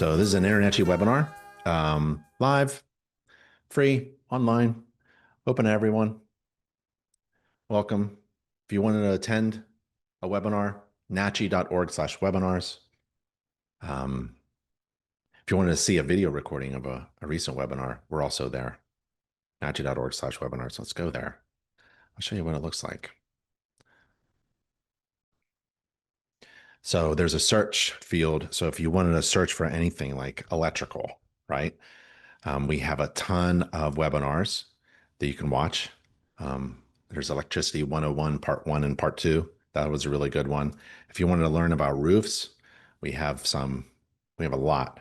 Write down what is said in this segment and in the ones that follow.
So this is an InterNACHI webinar, live, free, online, open to everyone. Welcome. If you wanted to attend a webinar, nachi.org/webinars. If you wanted to see a video recording of a recent webinar, we're also there, nachi.org/webinars. Let's go there. I'll show you what it looks like. So there's a search field. So if you wanted to search for anything like electrical, right? We have a ton of webinars that you can watch. There's Electricity 101, Part 1 and Part 2. That was a really good one. If you wanted to learn about roofs, we have a lot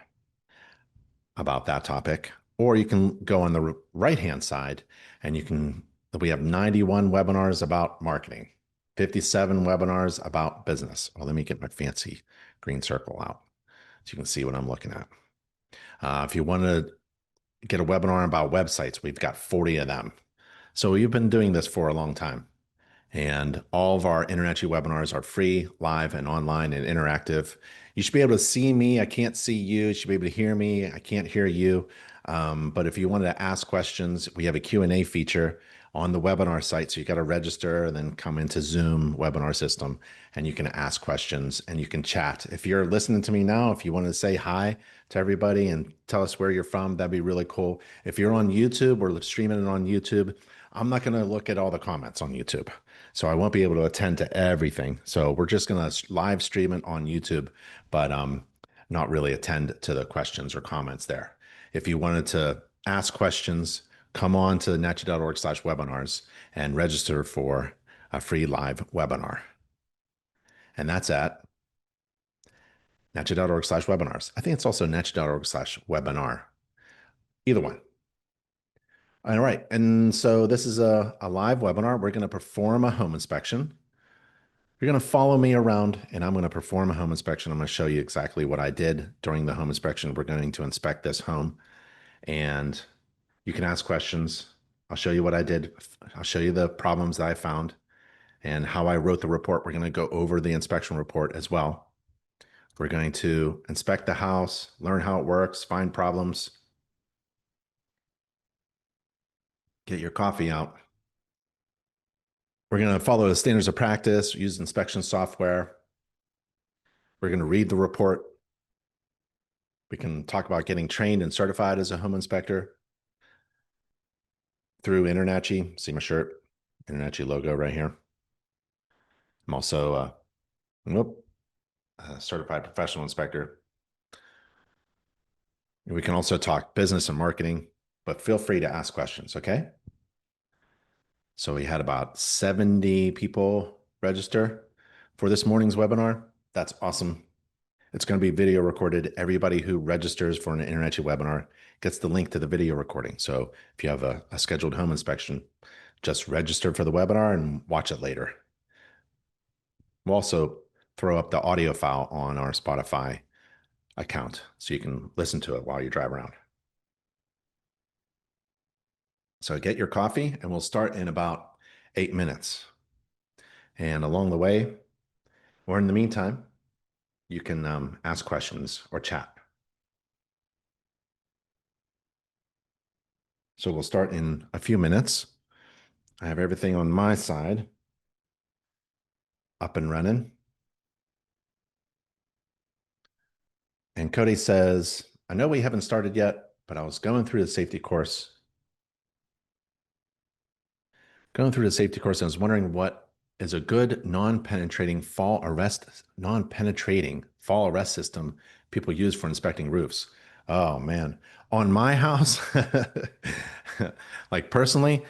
about that topic. Or you can go on the right-hand side and we have 91 webinars about marketing, 57 webinars about business. Well, let me get my fancy green circle out so you can see what I'm looking at. If you want to get a webinar about websites, we've got 40 of them. So we've been doing this for a long time. And all of our InterNACHI webinars are free, live, and online and interactive. You should be able to see me. I can't see you. You should be able to hear me. I can't hear you. But if you wanted to ask questions, we have a Q&A feature on the webinar site. So you got to register and then come into Zoom webinar system and you can ask questions and you can chat. If you're listening to me now, if you want to say hi to everybody and tell us where you're from, that'd be really cool. If you're on YouTube, we're streaming it on YouTube. I'm not going to look at all the comments on YouTube. So I won't be able to attend to everything. So we're just going to live stream it on YouTube, but not really attend to the questions or comments there. If you wanted to ask questions, come on to nachi.org/webinars and register for a free live webinar. And that's at nachi.org/webinars. I think it's also nachi.org/webinar. Either one. All right. And so this is a live webinar. We're going to perform a home inspection. You're going to follow me around and I'm going to perform a home inspection. I'm going to show you exactly what I did during the home inspection. We're going to inspect this home and you can ask questions. I'll show you what I did. I'll show you the problems that I found and how I wrote the report. We're going to go over the inspection report as well. We're going to inspect the house, learn how it works, find problems, get your coffee out. We're going to follow the standards of practice, use inspection software. We're going to read the report. We can talk about getting trained and certified as a home inspector through InterNACHI. See my shirt, InterNACHI logo right here. I'm also a certified professional inspector. And we can also talk business and marketing, but feel free to ask questions, okay? So we had about 70 people register for this morning's webinar. That's awesome. It's going to be video recorded. Everybody who registers for an InterNACHI webinar gets the link to the video recording. So if you have a scheduled home inspection, just register for the webinar and watch it later. We'll also throw up the audio file on our Spotify account so you can listen to it while you drive around. So get your coffee and we'll start in about 8 minutes. And along the way, or in the meantime, you can ask questions or chat. So we'll start in a few minutes. I have everything on my side up and running. And Cody says, I know we haven't started yet, but I was going through the safety course. And I was wondering what is a good non-penetrating fall arrest system people use for inspecting roofs. Oh man, on my house, like personally,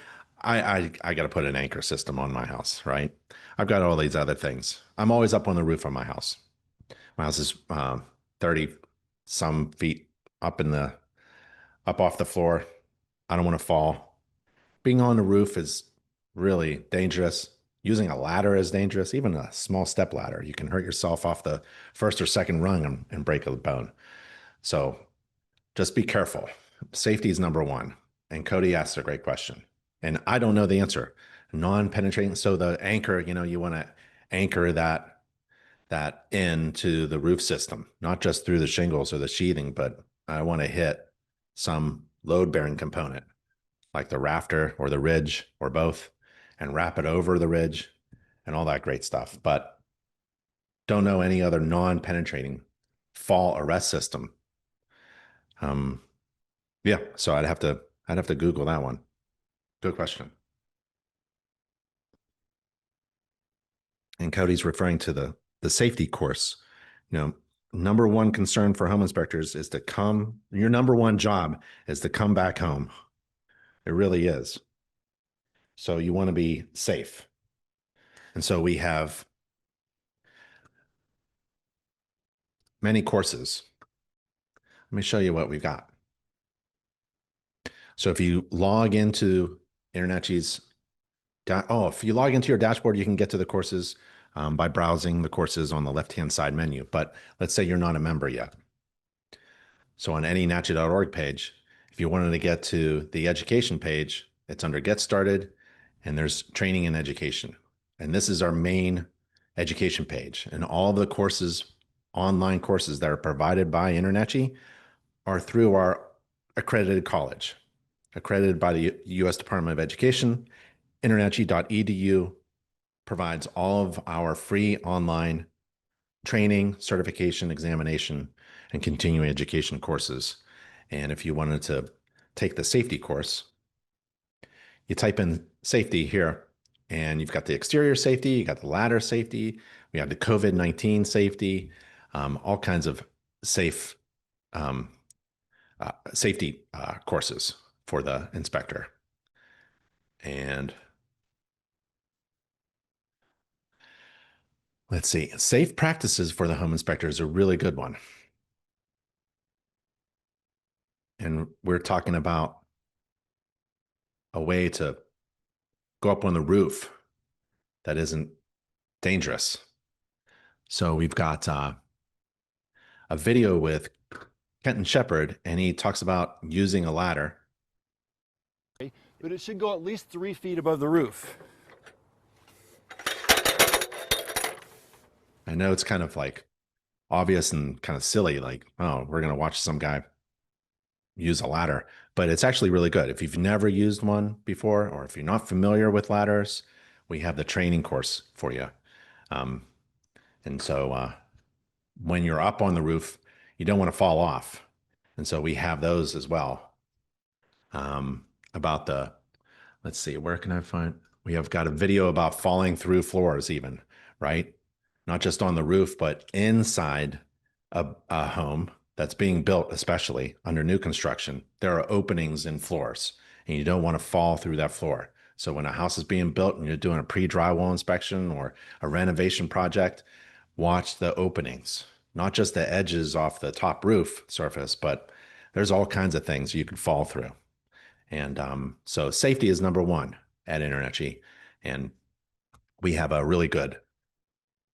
I got to put an anchor system on my house, right? I've got all these other things. I'm always up on the roof of my house. My house is 30 some feet up off the floor. I don't want to fall. Being on the roof is really dangerous. Using a ladder is dangerous. Even a small step ladder, you can hurt yourself off the first or second rung and break a bone. So just be careful. Safety is number one. And Cody asked a great question. And I don't know the answer. Non-penetrating. So the anchor, you want to anchor that that into the roof system, not just through the shingles or the sheathing, but I want to hit some load bearing component like the rafter or the ridge or both and wrap it over the ridge and all that great stuff. But don't know any other non-penetrating fall arrest system. Um, yeah, so I'd have to Google that one. Good question. And Cody's referring to the safety course. You know, number one concern for home inspectors is to come. Your number one job is to come back home. It really is. So you want to be safe. And so we have many courses. Let me show you what we've got. So if you log into InterNACHI's, if you log into your dashboard, you can get to the courses by browsing the courses on the left-hand side menu. But let's say you're not a member yet. So on any NACHI.org page, if you wanted to get to the education page, it's under Get Started, and there's Training and Education. And this is our main education page. And all the courses, online courses that are provided by InterNACHI are through our accredited college, accredited by the U.S. Department of Education. InterNACHI.edu provides all of our free online training, certification, examination, and continuing education courses. And if you wanted to take the safety course, you type in safety here, and you've got the exterior safety, you got the ladder safety, we have the COVID-19 safety, all kinds of safe safety courses for the inspector. And let's see, safe practices for the home inspector is a really good one. And we're talking about a way to go up on the roof that isn't dangerous. So we've got a video with Kenton Shepard, and he talks about using a ladder. But it should go at least 3 feet above the roof. I know it's kind of like obvious and kind of silly, like, oh, we're going to watch some guy use a ladder, but it's actually really good. If you've never used one before, or if you're not familiar with ladders, we have the training course for you. And so when you're up on the roof, you don't want to fall off. And so we have those as well. About the, let's see, where can I find? We have got a video about falling through floors even, right? Not just on the roof, but inside a home that's being built, especially under new construction, there are openings in floors, and you don't want to fall through that floor. So when a house is being built and you're doing a pre-drywall inspection or a renovation project, watch the openings, not just the edges off the top roof surface, but there's all kinds of things you could fall through. And so safety is number one at InterNACHI. And we have a really good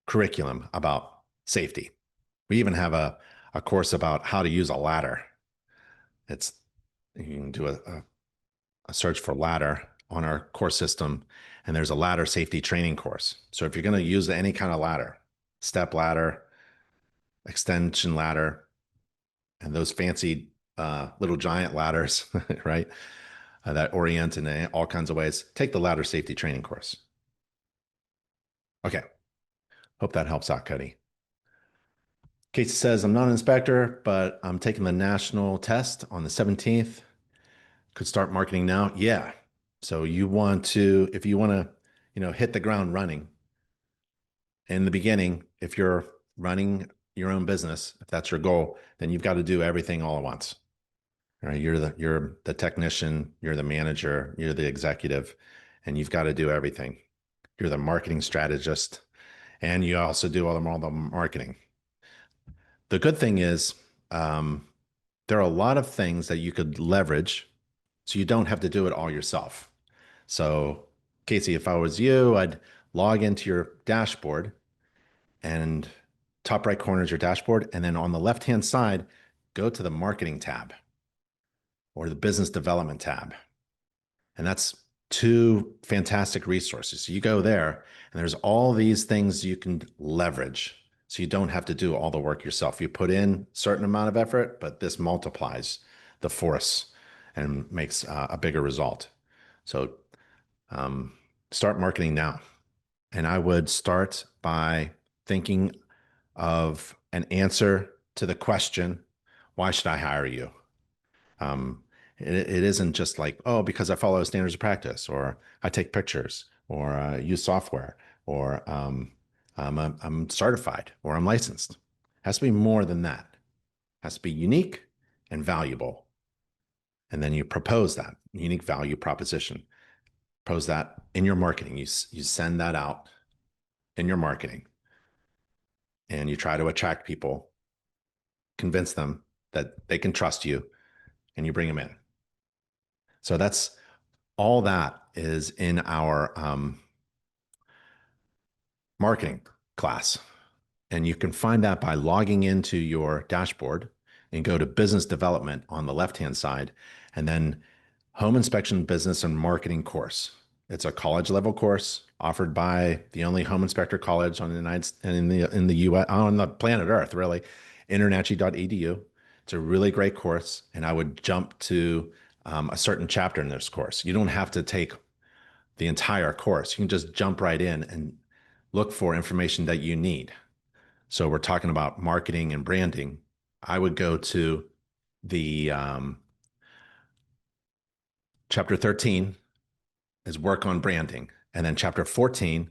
curriculum about safety. We even have a course about how to use a ladder. It's, you can do a search for ladder on our course system, and there's a ladder safety training course. So if you're going to use any kind of ladder, step ladder, extension ladder, and those fancy little giant ladders, right? That orient in all kinds of ways, take the ladder safety training course. Okay. Hope that helps out, Cody. Casey says, I'm not an inspector, but I'm taking the national test on the 17th. Could start marketing now. Yeah. So you want to, if you want to, hit the ground running in the beginning, if you're running your own business, if that's your goal, then you've got to do everything all at once. Right? You're the technician, you're the manager, you're the executive, and you've got to do everything. You're the marketing strategist, and you also do all the marketing. The good thing is there are a lot of things that you could leverage so you don't have to do it all yourself. So Casey, if I was you, I'd log into your dashboard, and top right corner is your dashboard. And then on the left-hand side, go to the marketing tab or the business development tab. And that's two fantastic resources. So you go there and there's all these things you can leverage So you don't have to do all the work yourself. You put in a certain amount of effort, but this multiplies the force and makes a bigger result. So um, start marketing now. And I would start by thinking of an answer to the question, why should I hire you? Um, it isn't just like, oh, because I follow standards of practice, or I take pictures, or use software, or I'm certified, or I'm licensed. It has to be more than that. It has to be unique and valuable. And then you propose that unique value proposition. Propose that in your marketing. You send that out in your marketing, and you try to attract people, convince them that they can trust you, and you bring them in. So that's all that is in our marketing class. And you can find that by logging into your dashboard and go to business development on the left-hand side, and then home inspection business and marketing course. It's a college level course offered by the only home inspector college on the United in the US on the planet Earth, really, InterNACHI.edu. It's a really great course, and I would jump to a certain chapter in this course. You don't have to take the entire course. You can just jump right in and look for information that you need. So we're talking about marketing and branding. I would go to the chapter 13 is work on branding. And then chapter 14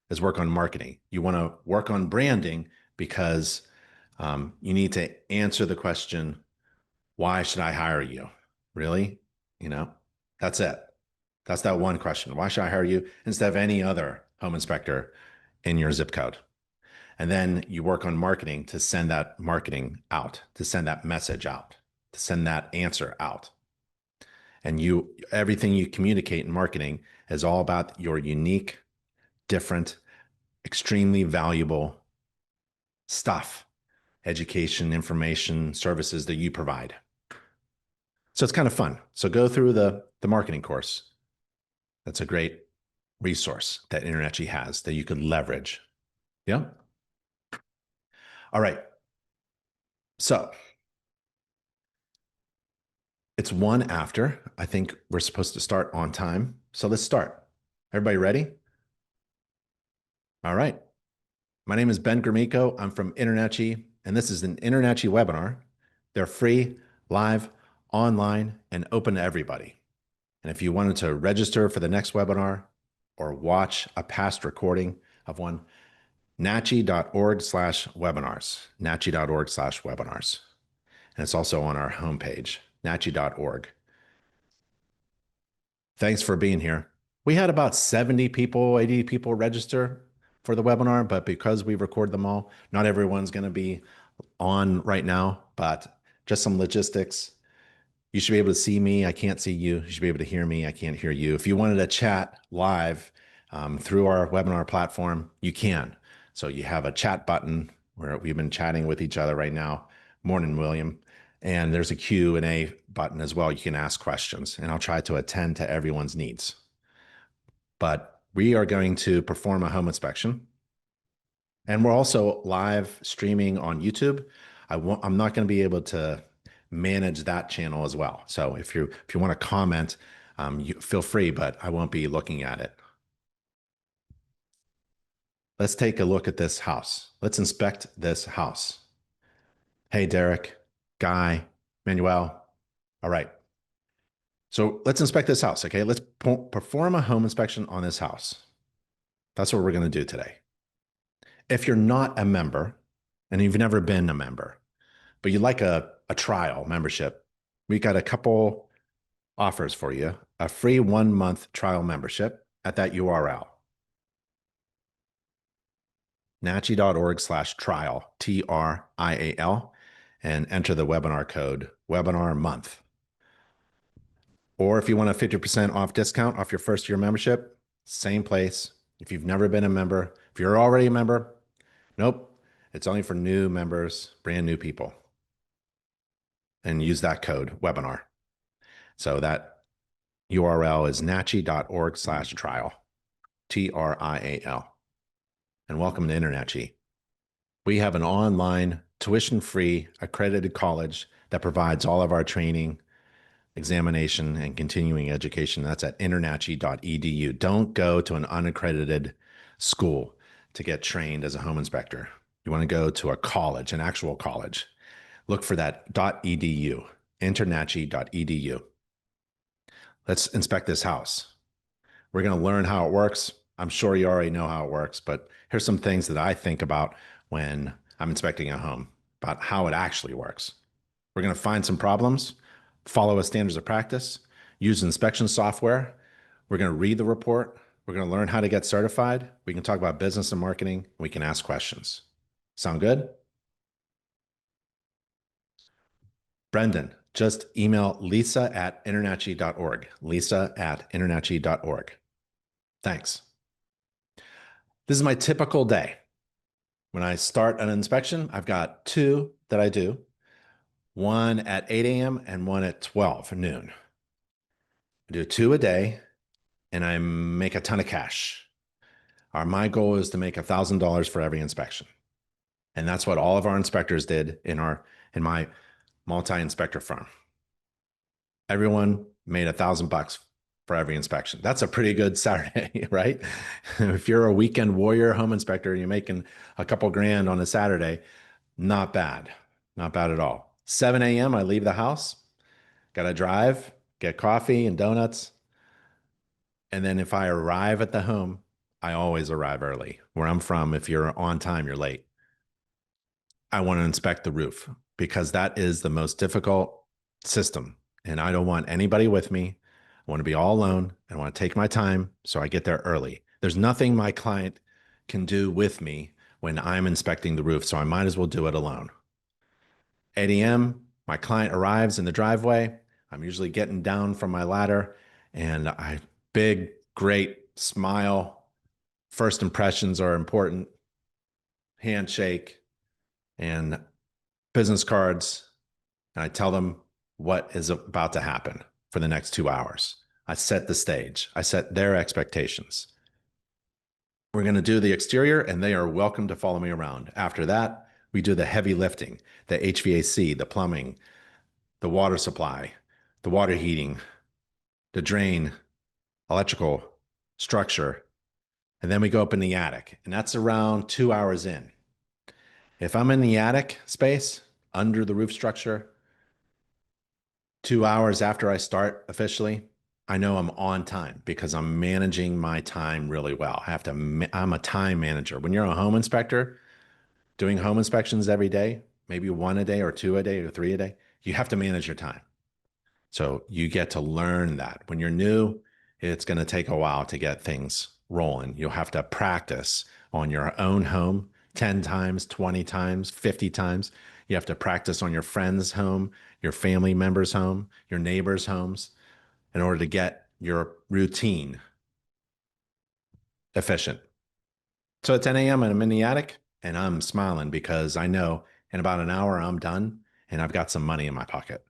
is work on marketing. You want to work on branding because you need to answer the question, why should I hire you? Really? You know, that's it. That's that one question. Why should I hire you instead of any other home inspector in your zip code? And then you work on marketing to send that marketing out, to send that message out, to send that answer out. And everything you communicate in marketing is all about your unique, different, extremely valuable stuff, education, information, services that you provide. So it's kind of fun. So go through the marketing course. That's a great resource that InterNACHI has that you could leverage. Yeah. All right. So it's 1 after. I think we're supposed to start on time. So let's start. Everybody ready? All right. My name is Ben Gromicko. I'm from InterNACHI, and this is an InterNACHI webinar. They're free, live, online, and open to everybody. And if you wanted to register for the next webinar or watch a past recording of one, nachi.org/webinars, nachi.org/webinars. And it's also on our homepage, nachi.org. Thanks for being here. We had about 70 people, 80 people register for the webinar, but because we record them all, not everyone's going to be on right now, but just some logistics. You should be able to see me. I can't see you. You should be able to hear me. I can't hear you. If you wanted to chat live through our webinar platform, you can. So you have a chat button where we've been chatting with each other right now. Morning, William. And there's a Q&A button as well. You can ask questions, and I'll try to attend to everyone's needs. But we are going to perform a home inspection. And we're also live streaming on YouTube. I'm not going to be able to manage that channel as well. So if you want to comment, you feel free, but I won't be looking at it. Let's take a look at this house. Let's inspect this house. Hey, Derek, Guy, Manuel. All right. So let's inspect this house, okay? Let's perform a home inspection on this house. That's what we're going to do today. If you're not a member and you've never been a member, but you like a trial membership, we got a couple offers for you. A free 1-month trial membership at that URL, nachi.org/trial, TRIAL, and enter the webinar code, webinar month. Or if you want a 50% off discount off your first year membership, same place. If you've never been a member, if you're already a member, nope, it's only for new members, brand new people. And use that code, webinar. So that URL is nachi.org/trial, TRIAL. And welcome to InterNACHI. We have an online, tuition-free, accredited college that provides all of our training, examination, and continuing education. That's at internachi.edu. Don't go to an unaccredited school to get trained as a home inspector. You want to go to a college, an actual college. Look for that .edu, internachi.edu. Let's inspect this house. We're going to learn how it works. I'm sure you already know how it works, but here's some things that I think about when I'm inspecting a home, about how it actually works. We're going to find some problems, follow a standards of practice, use inspection software. We're going to read the report. We're going to learn how to get certified. We can talk about business and marketing. We can ask questions. Sound good? Brendan, just email lisa@internachi.org. lisa@internachi.org. Thanks. This is my typical day. When I start an inspection, I've got two that I do, one at 8 a.m. and one at 12 noon. I do two a day and I make a ton of cash. My goal is to make $1,000 for every inspection. And that's what all of our inspectors did in my multi-inspector firm. Everyone made $1,000 for every inspection. That's a pretty good Saturday, right? If you're a weekend warrior home inspector, you're making a couple grand on a Saturday, not bad. Not bad at all. 7 a.m., I leave the house, got to drive, get coffee and donuts. And then if I arrive at the home, I always arrive early. Where I'm from, if you're on time, you're late. I want to inspect the roof because that is the most difficult system. And I don't want anybody with me. I want to be all alone. I want to take my time. So I get there early. There's nothing my client can do with me when I'm inspecting the roof. So I might as well do it alone. 8 a.m., my client arrives in the driveway. I'm usually getting down from my ladder and big, great smile. First impressions are important. Handshake and business cards. And I tell them what is about to happen for the next 2 hours. I set the stage. I set their expectations. We're going to do the exterior and they are welcome to follow me around. After that, we do the heavy lifting, the HVAC, the plumbing, the water supply, the water heating, the drain, electrical, structure. And then we go up in the attic, and that's around 2 hours in. If I'm in the attic space under the roof structure, 2 hours after I start officially, I know I'm on time because I'm managing my time really well. I'm a time manager. When you're a home inspector doing home inspections every day, maybe one a day or two a day or three a day, you have to manage your time. So you get to learn that. When you're new, it's going to take a while to get things rolling. You'll have to practice on your own home 10 times, 20 times, 50 times. You have to practice on your friend's home, your family member's home, your neighbor's homes in order to get your routine efficient. So at 10 a.m. and I'm in the attic and I'm smiling because I know in about an hour I'm done and I've got some money in my pocket.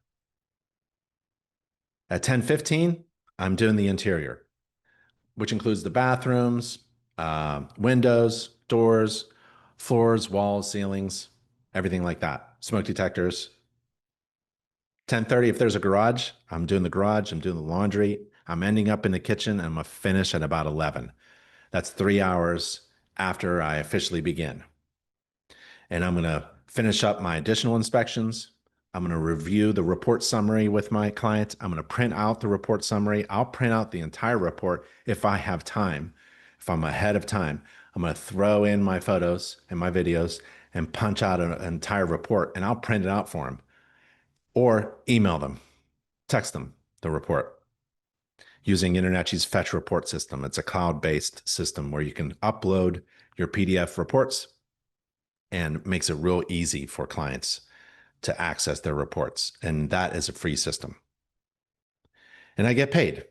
At 10:15, I'm doing the interior, which includes the bathrooms, windows, doors, floors, walls, ceilings, everything like that. Smoke detectors. 10:30, if there's a garage, I'm doing the garage, I'm doing the laundry, I'm ending up in the kitchen, and I'm gonna finish at about 11. That's 3 hours after I officially begin. And I'm gonna finish up my additional inspections. I'm going to review the report summary with my client. I'm going to print out the report summary. I'll print out the entire report if I have time. If I'm ahead of time, I'm going to throw in my photos and my videos and punch out an entire report and I'll print it out for them or email them, text them the report using InterNACHI's Fetch Report system. It's a cloud-based system where you can upload your PDF reports and makes it real easy for clients to access their reports. And that is a free system. And I get paid.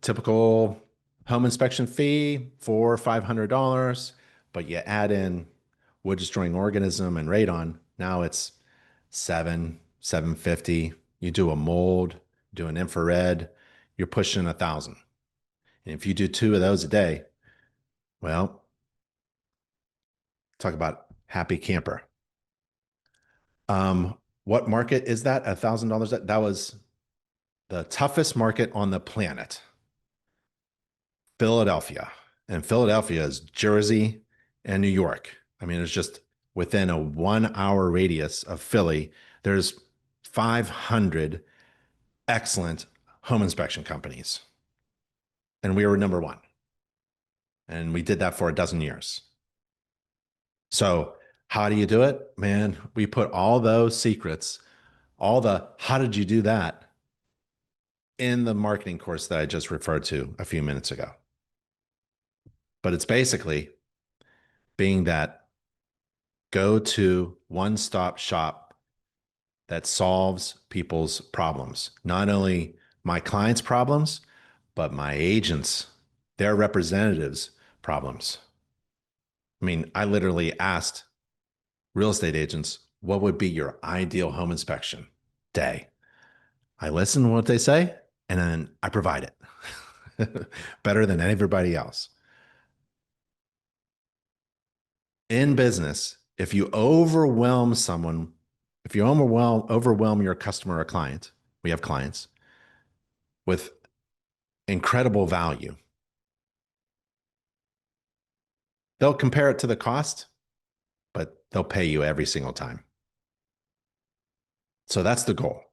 Typical home inspection fee, $400-$500, but you add in wood destroying organism and radon. Now it's $750. You do a mold, do an infrared, you're pushing 1,000. And if you do two of those a day, well, talk about happy camper. What market is that? $1,000? That was the toughest market on the planet, Philadelphia. And Philadelphia is Jersey and New York. I mean, it's just within a 1 hour radius of Philly, there's 500 excellent home inspection companies. And we were number one. And we did that for a dozen years. So, how do you do it? Man, we put all those secrets, all the how did you do that in the marketing course that I just referred to a few minutes ago. But it's basically being that go to one stop shop that solves people's problems, not only my clients' problems, but my agents, their representatives' problems. I mean, I literally asked real estate agents, what would be your ideal home inspection day? I listen to what they say and then I provide it better than everybody else. In business, if you overwhelm someone, if you overwhelm your customer or client, we have clients with incredible value, they'll compare it to the cost, but they'll pay you every single time. So that's the goal.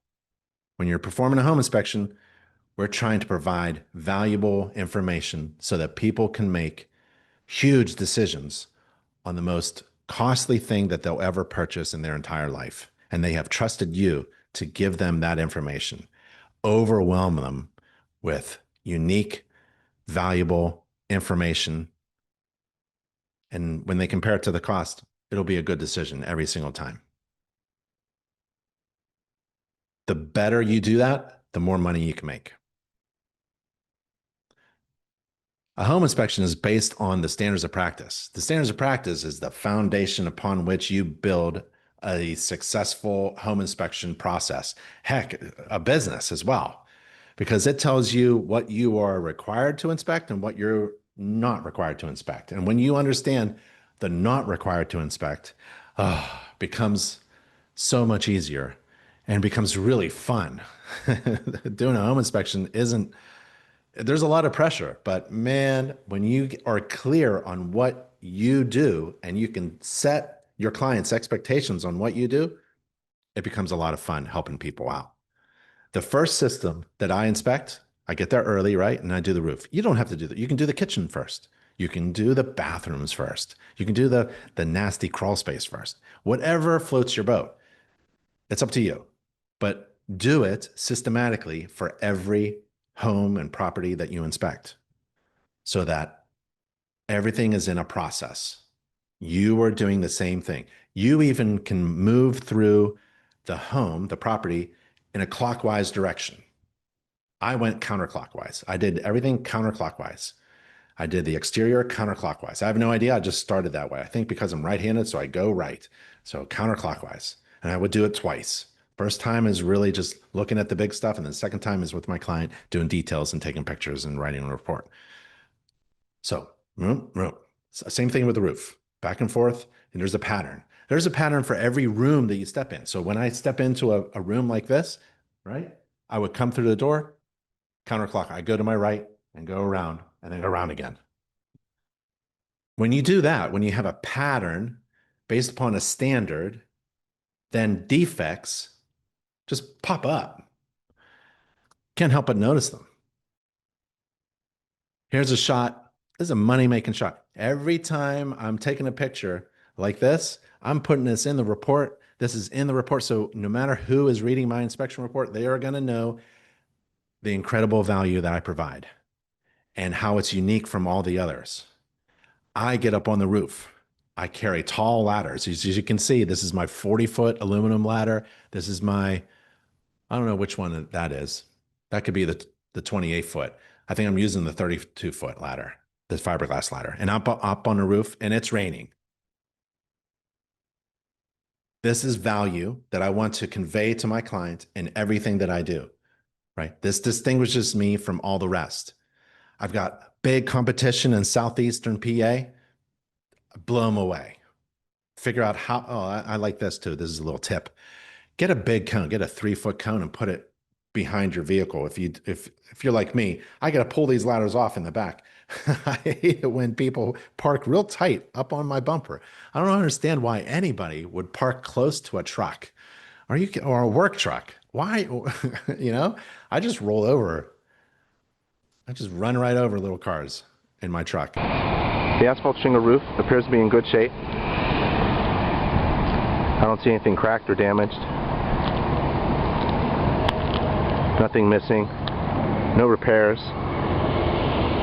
When you're performing a home inspection, we're trying to provide valuable information so that people can make huge decisions on the most costly thing that they'll ever purchase in their entire life. And they have trusted you to give them that information, overwhelm them with unique, valuable information. And when they compare it to the cost, it'll be a good decision every single time. The better you do that, the more money you can make. A home inspection is based on the standards of practice. The standards of practice is the foundation upon which you build a successful home inspection process. Heck, a business as well, because it tells you what you are required to inspect and what you're not required to inspect. And when you understand the not required to inspect, becomes so much easier and becomes really fun. Doing a home inspection isn't, there's a lot of pressure, but man, when you are clear on what you do and you can set your clients' expectations on what you do, it becomes a lot of fun helping people out. The first system that I inspect, I get there early, right? And I do the roof. You don't have to do that. You can do the kitchen first. You can do the bathrooms first. You can do the nasty crawl space first. Whatever floats your boat. It's up to you. But do it systematically for every home and property that you inspect so that everything is in a process. You are doing the same thing. You even can move through the home, the property, in a clockwise direction. I went counterclockwise. I did everything counterclockwise. I did the exterior counterclockwise. I have no idea. I just started that way. I think because I'm right-handed, so I go right. So counterclockwise. And I would do it twice. First time is really just looking at the big stuff. And the second time is with my client doing details and taking pictures and writing a report. So same thing with the roof, back and forth. And there's a pattern. There's a pattern for every room that you step in. So when I step into a room like this, right, I would come through the door, counterclock. I go to my right and go around and then go around again. When you do that, when you have a pattern based upon a standard, then defects just pop up. Can't help but notice them. Here's a shot. This is a money-making shot. Every time I'm taking a picture like this, I'm putting this in the report. This is in the report. So no matter who is reading my inspection report, they are going to know the incredible value that I provide and how it's unique from all the others. I get up on the roof. I carry tall ladders. As you can see, this is my 40-foot aluminum ladder. This is my, I don't know which one that is. That could be the 28-foot. I think I'm using the 32-foot ladder, the fiberglass ladder. And I'm up on the roof and it's raining. This is value that I want to convey to my client in everything that I do, right? This distinguishes me from all the rest. I've got big competition in Southeastern PA. Blow them away. Figure out how, oh, I like this too. This is a little tip. Get a big cone, get a 3 foot cone and put it behind your vehicle. If you're like me, I got to pull these ladders off in the back. I hate it when people park real tight up on my bumper. I don't understand why anybody would park close to a truck. Or a work truck? Why? You know, I just roll over. I just run right over little cars in my truck. The asphalt shingle roof appears to be in good shape. I don't see anything cracked or damaged. Nothing missing. No repairs.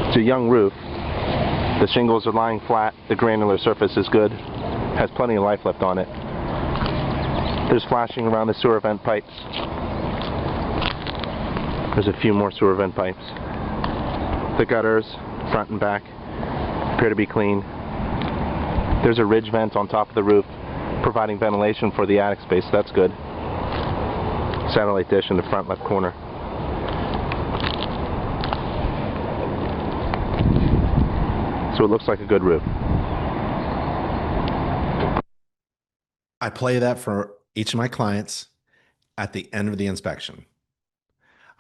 It's a young roof. The shingles are lying flat. The granular surface is good. Has plenty of life left on it. There's flashing around the sewer vent pipes. There's a few more sewer vent pipes. The gutters, front and back, appear to be clean. There's a ridge vent on top of the roof, providing ventilation for the attic space. That's good. Satellite dish in the front left corner. So it looks like a good roof. I play that for each of my clients at the end of the inspection.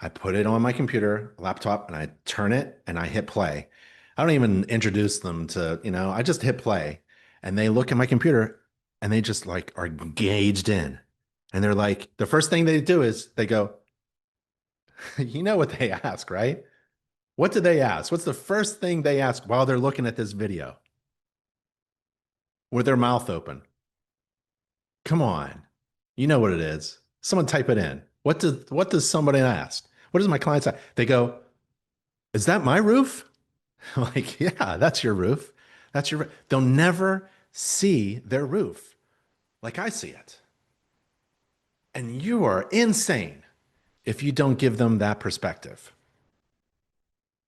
I put it on my computer, laptop, and I turn it and I hit play. I don't even introduce them to, I just hit play and they look at my computer and they just like are engaged in. And they're like, the first thing they do is they go, you know what they ask, right? What do they ask? What's the first thing they ask while they're looking at this video? With their mouth open. Come on. You know what it is. Someone type it in. What does somebody ask? What does my client say? They go, is that my roof? I'm like, yeah, that's your roof. That's your roof. They'll never see their roof like I see it. And you are insane if you don't give them that perspective.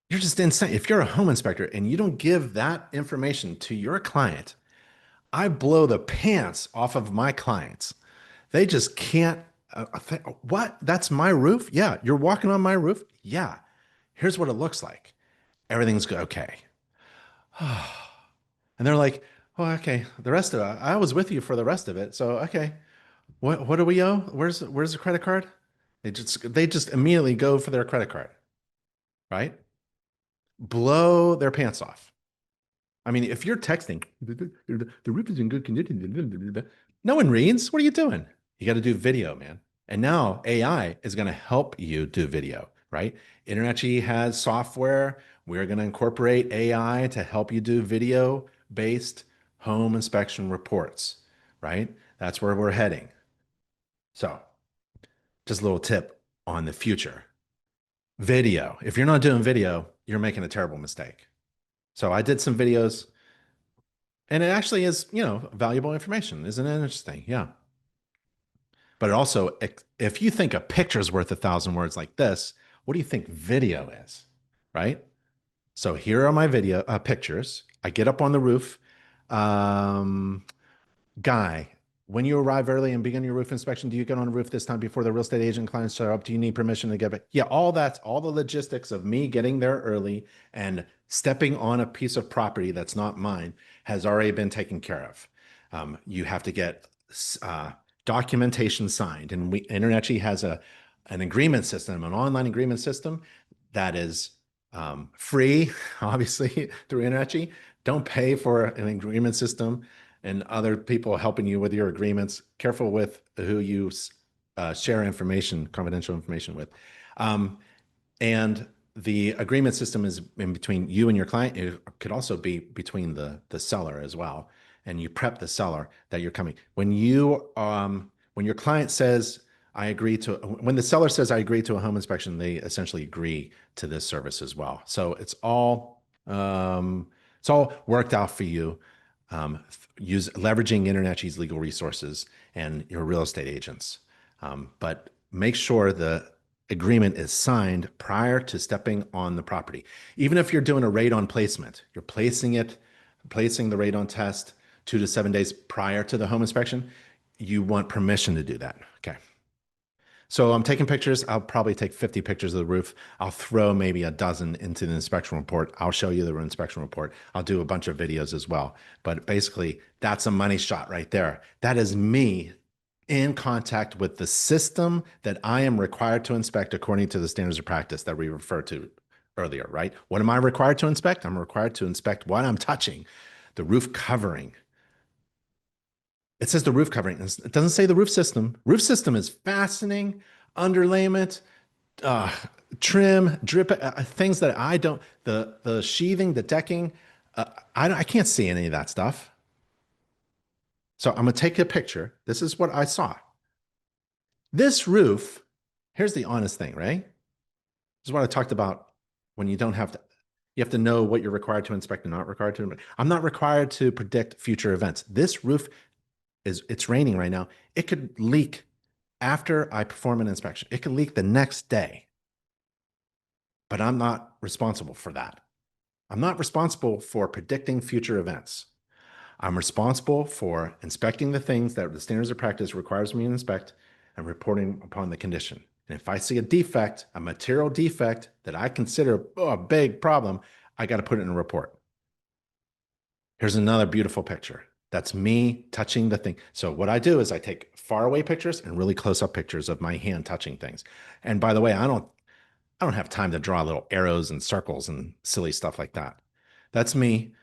You're just insane. If you're a home inspector and you don't give that information to your client, I blow the pants off of my clients. They just can't. What? That's my roof? Yeah. You're walking on my roof? Yeah. Here's what it looks like. Everything's good. Okay. And they're like, oh, okay. The rest of it, I was with you for the rest of it. So, okay. What do we owe? Where's the credit card? They just immediately go for their credit card, right? Blow their pants off. I mean, if you're texting, the roof is in good condition. No one reads. What are you doing? You got to do video, man. And now AI is going to help you do video, right? InterNACHI has software. We're going to incorporate AI to help you do video-based home inspection reports, right? That's where we're heading. So just a little tip on the future. Video. If you're not doing video, you're making a terrible mistake. So I did some videos and it actually is, valuable information. Isn't it interesting? Yeah. But it also, if you think a picture is worth 1,000 words like this, what do you think video is? Right? So here are my video pictures. I get up on the roof. Guy, when you arrive early and begin your roof inspection, do you get on the roof this time before the real estate agent clients show up? Do you need permission to get back? Yeah, all the logistics of me getting there early and stepping on a piece of property that's not mine has already been taken care of. You have to get documentation signed, and InterNACHI has an agreement system, an online agreement system that is free, obviously through InterNACHI. Don't pay for an agreement system and other people helping you with your agreements. Careful with who you share information, confidential information with. And the agreement system is in between you and your client. It could also be between the seller as well. And you prep the seller that you're coming. When your client says, when the seller says, I agree to a home inspection, they essentially agree to this service as well. So it's all worked out for you. Leveraging InterNACHI's legal resources and your real estate agents. But make sure the agreement is signed prior to stepping on the property. Even if you're doing a radon placement, you're placing the radon test 2 to 7 days prior to the home inspection, you want permission to do that. Okay. So I'm taking pictures. I'll probably take 50 pictures of the roof. I'll throw maybe a dozen into the inspection report. I'll show you the inspection report. I'll do a bunch of videos as well. But basically, that's a money shot right there. That is me in contact with the system that I am required to inspect according to the standards of practice that we referred to earlier, right? What am I required to inspect? I'm required to inspect what I'm touching, the roof covering. It says the roof covering. It doesn't say the roof system. Roof system is fastening, underlayment, uh, trim, drip, things that I don't, the sheathing, the decking, I can't see any of that stuff. So I'm going to take a picture. This is what I saw. This roof, here's the honest thing, right? This is what I talked about when you don't have to, you have to know what you're required to inspect and not required to. I'm not required to predict future events. This roof it's raining right now. It could leak after I perform an inspection. It could leak the next day, but I'm not responsible for that. I'm not responsible for predicting future events. I'm responsible for inspecting the things that the standards of practice requires me to inspect and reporting upon the condition. And if I see a defect, a material defect that I consider a big problem, I got to put it in a report. Here's another beautiful picture. That's me touching the thing. So what I do is I take far away pictures and really close up pictures of my hand touching things. And by the way, I don't have time to draw little arrows and circles and silly stuff like that. That's me.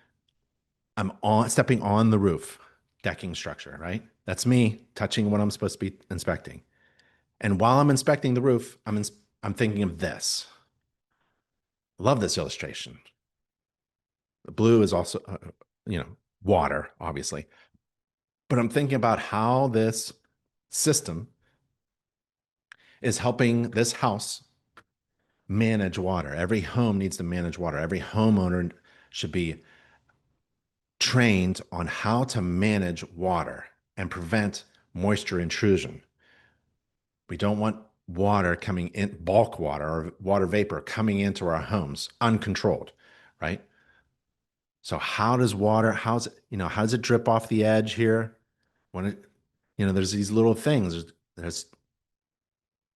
I'm stepping on the roof, decking structure, right? That's me touching what I'm supposed to be inspecting. And while I'm inspecting the roof, I'm thinking of this. Love this illustration. The blue is also, water, obviously. But I'm thinking about how this system is helping this house manage water. Every home needs to manage water. Every homeowner should be trained on how to manage water and prevent moisture intrusion. We don't want water coming in, bulk water or water vapor coming into our homes uncontrolled, right? So how does how does it drip off the edge here? When there's these little things. There's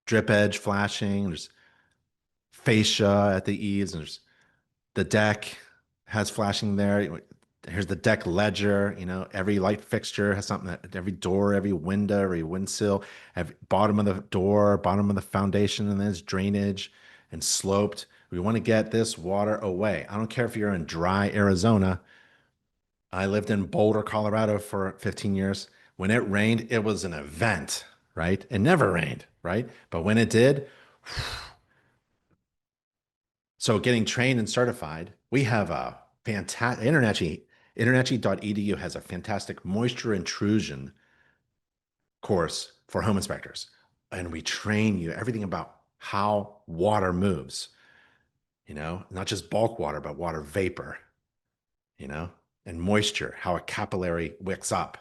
drip edge flashing. There's fascia at the eaves. And there's the deck has flashing there. Here's the deck ledger. Every light fixture has something that every door, every window, every windsill, every bottom of the door, bottom of the foundation, and then there's drainage and sloped. We want to get this water away. I don't care if you're in dry Arizona. I lived in Boulder, Colorado for 15 years. When it rained, it was an event, right? It never rained, right? But when it did, so getting trained and certified, we have a fantastic InterNACHI.edu has a fantastic moisture intrusion course for home inspectors. And we train you everything about how water moves, not just bulk water, but water vapor, and moisture, how a capillary wicks up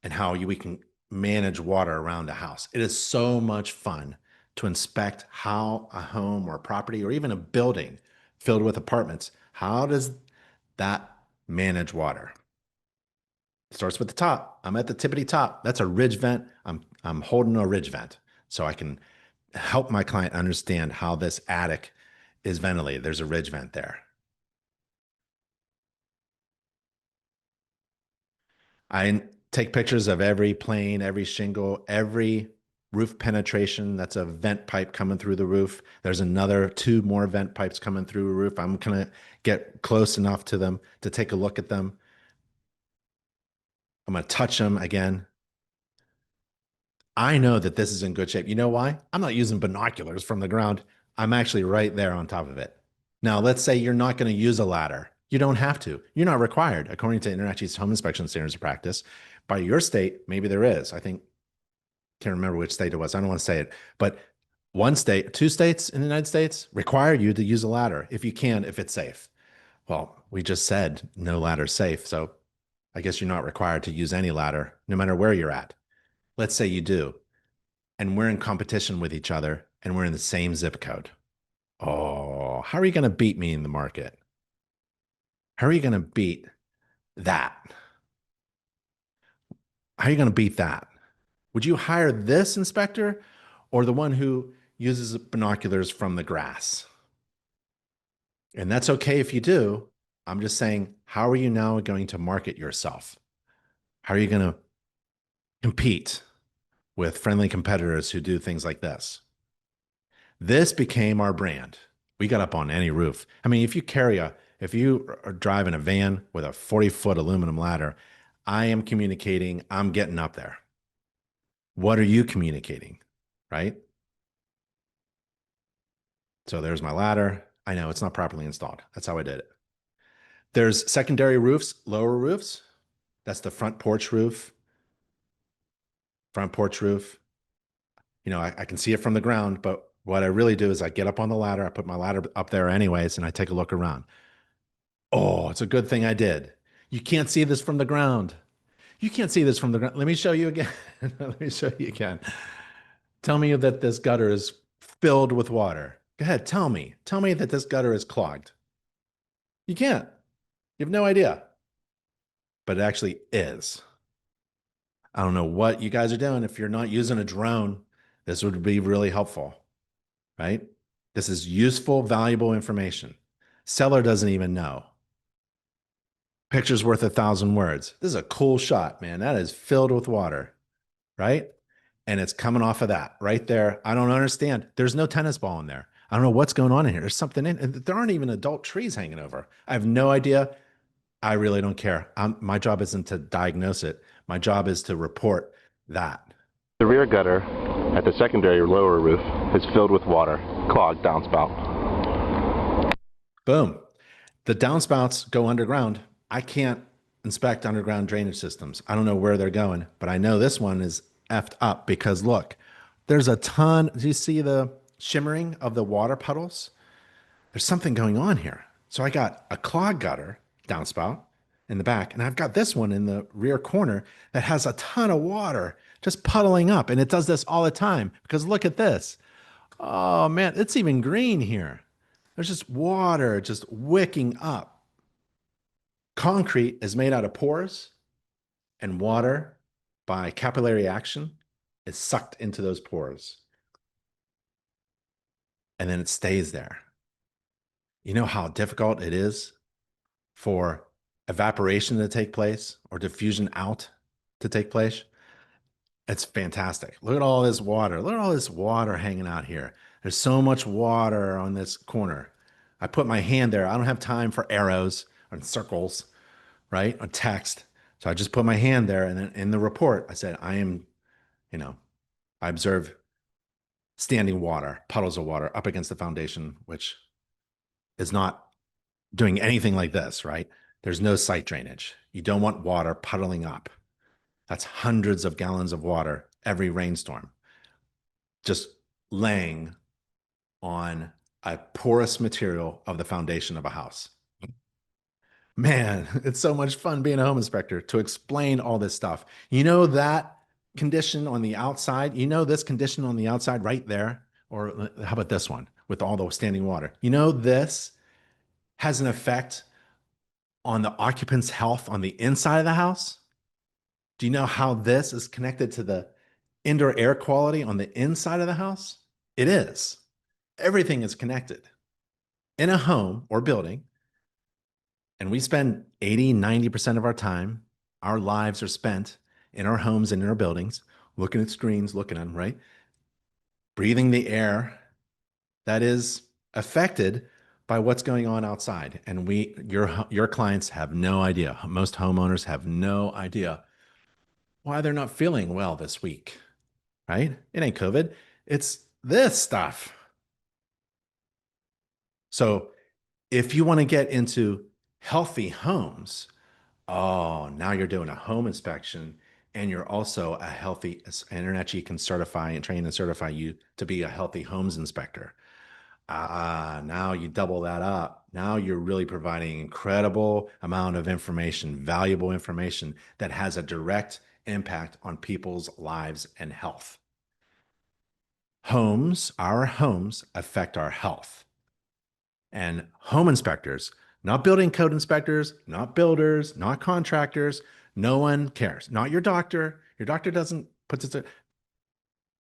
and how we can manage water around a house. It is so much fun to inspect how a home or a property or even a building filled with apartments, how does that manage water? It starts with the top. I'm at the tippity top. That's a ridge vent. I'm holding a ridge vent so I can help my client understand how this attic is ventilated. There's a ridge vent there. I take pictures of every plane, every shingle, every roof penetration. That's a vent pipe coming through the roof. There's two more vent pipes coming through the roof. I'm going to get close enough to them to take a look at them. I'm going to touch them again. I know that this is in good shape. You know why? I'm not using binoculars from the ground. I'm actually right there on top of it. Now, let's say you're not going to use a ladder. You don't have to. You're not required, according to InterNACHI's home inspection standards of practice. By your state, maybe there is. Can't remember which state it was. I don't want to say it, but two states in the United States require you to use a ladder if you can, if it's safe. Well, we just said no ladder safe. So I guess you're not required to use any ladder, no matter where you're at. Let's say you do, and we're in competition with each other and we're in the same zip code. Oh, how are you going to beat me in the market? How are you going to beat that? How are you going to beat that? Would you hire this inspector or the one who uses binoculars from the grass. And that's okay if you do. I'm just saying, how are you now going to market yourself? How are you going to compete with friendly competitors who do things like this? This became our brand. We got up on any roof. I mean, if you are driving a van with a 40-foot aluminum ladder, I am communicating, I'm getting up there. What are you communicating? Right? So there's my ladder. I know it's not properly installed. That's how I did it. There's secondary roofs, lower roofs. That's the front porch roof. Front porch roof. You know, I can see it from the ground, but what I really do is I get up on the ladder. I put my ladder up there anyways, and I take a look around. Oh, it's a good thing I did. You can't see this from the ground. You can't see this from the ground. Let me show you again. Let me show you again. Tell me that this gutter is filled with water. Go ahead, tell me. Tell me that this gutter is clogged. You can't. You have no idea. But it actually is. I don't know what you guys are doing. If you're not using a drone, this would be really helpful, right? This is useful, valuable information. Seller doesn't even know. Picture's worth 1,000 words. This is a cool shot, man. That is filled with water, right? And it's coming off of that right there. I don't understand. There's no tennis ball in there. I don't know what's going on in here. There's something in. There aren't even adult trees hanging over. I have no idea. I really don't care. My job isn't to diagnose it. My job is to report that. The rear gutter at the secondary or lower roof is filled with water, clogged downspout. Boom. The downspouts go underground. I can't inspect underground drainage systems. I don't know where they're going, but I know this one is effed up because look, there's a ton. Do you see the shimmering of the water puddles? There's something going on here. So I got a clogged gutter downspout in the back, and I've got this one in the rear corner that has a ton of water just puddling up. And it does this all the time because look at this. Oh man, it's even green here. There's just water just wicking up. Concrete is made out of pores, and water, by capillary action, is sucked into those pores. And then it stays there. You know how difficult it is for evaporation to take place or diffusion out to take place? It's fantastic. Look at all this water. Look at all this water hanging out here. There's so much water on this corner. I put my hand there. I don't have time for arrows and circles, right? Or text. So I just put my hand there. And then in the report, I said, I observe standing water, puddles of water up against the foundation, which is not doing anything like this, right? There's no site drainage. You don't want water puddling up. That's hundreds of gallons of water every rainstorm, just laying on a porous material of the foundation of a house. Man, it's so much fun being a home inspector to explain all this stuff. You know that condition on the outside? You know this condition on the outside right there? Or how about this one with all the standing water? You know this has an effect on the occupant's health on the inside of the house? Do you know how this is connected to the indoor air quality on the inside of the house? It is. Everything is connected. In a home or building, and we spend 80, 90% of our time, our lives are spent in our homes and in our buildings, looking at screens, looking at them, right? Breathing the air that is affected by what's going on outside. And your clients have no idea. Most homeowners have no idea why they're not feeling well this week, right? It ain't COVID. It's this stuff. So if you want to get into healthy homes, oh, now you're doing a home inspection and you're also a healthy, InterNACHI can certify and train and certify you to be a healthy homes inspector. Now you double that up. Now you're really providing incredible amount of information, valuable information that has a direct impact on people's lives and health. Our homes affect our health. And home inspectors, not building code inspectors, not builders, not contractors, no one cares. Not your doctor. Your doctor doesn't put this.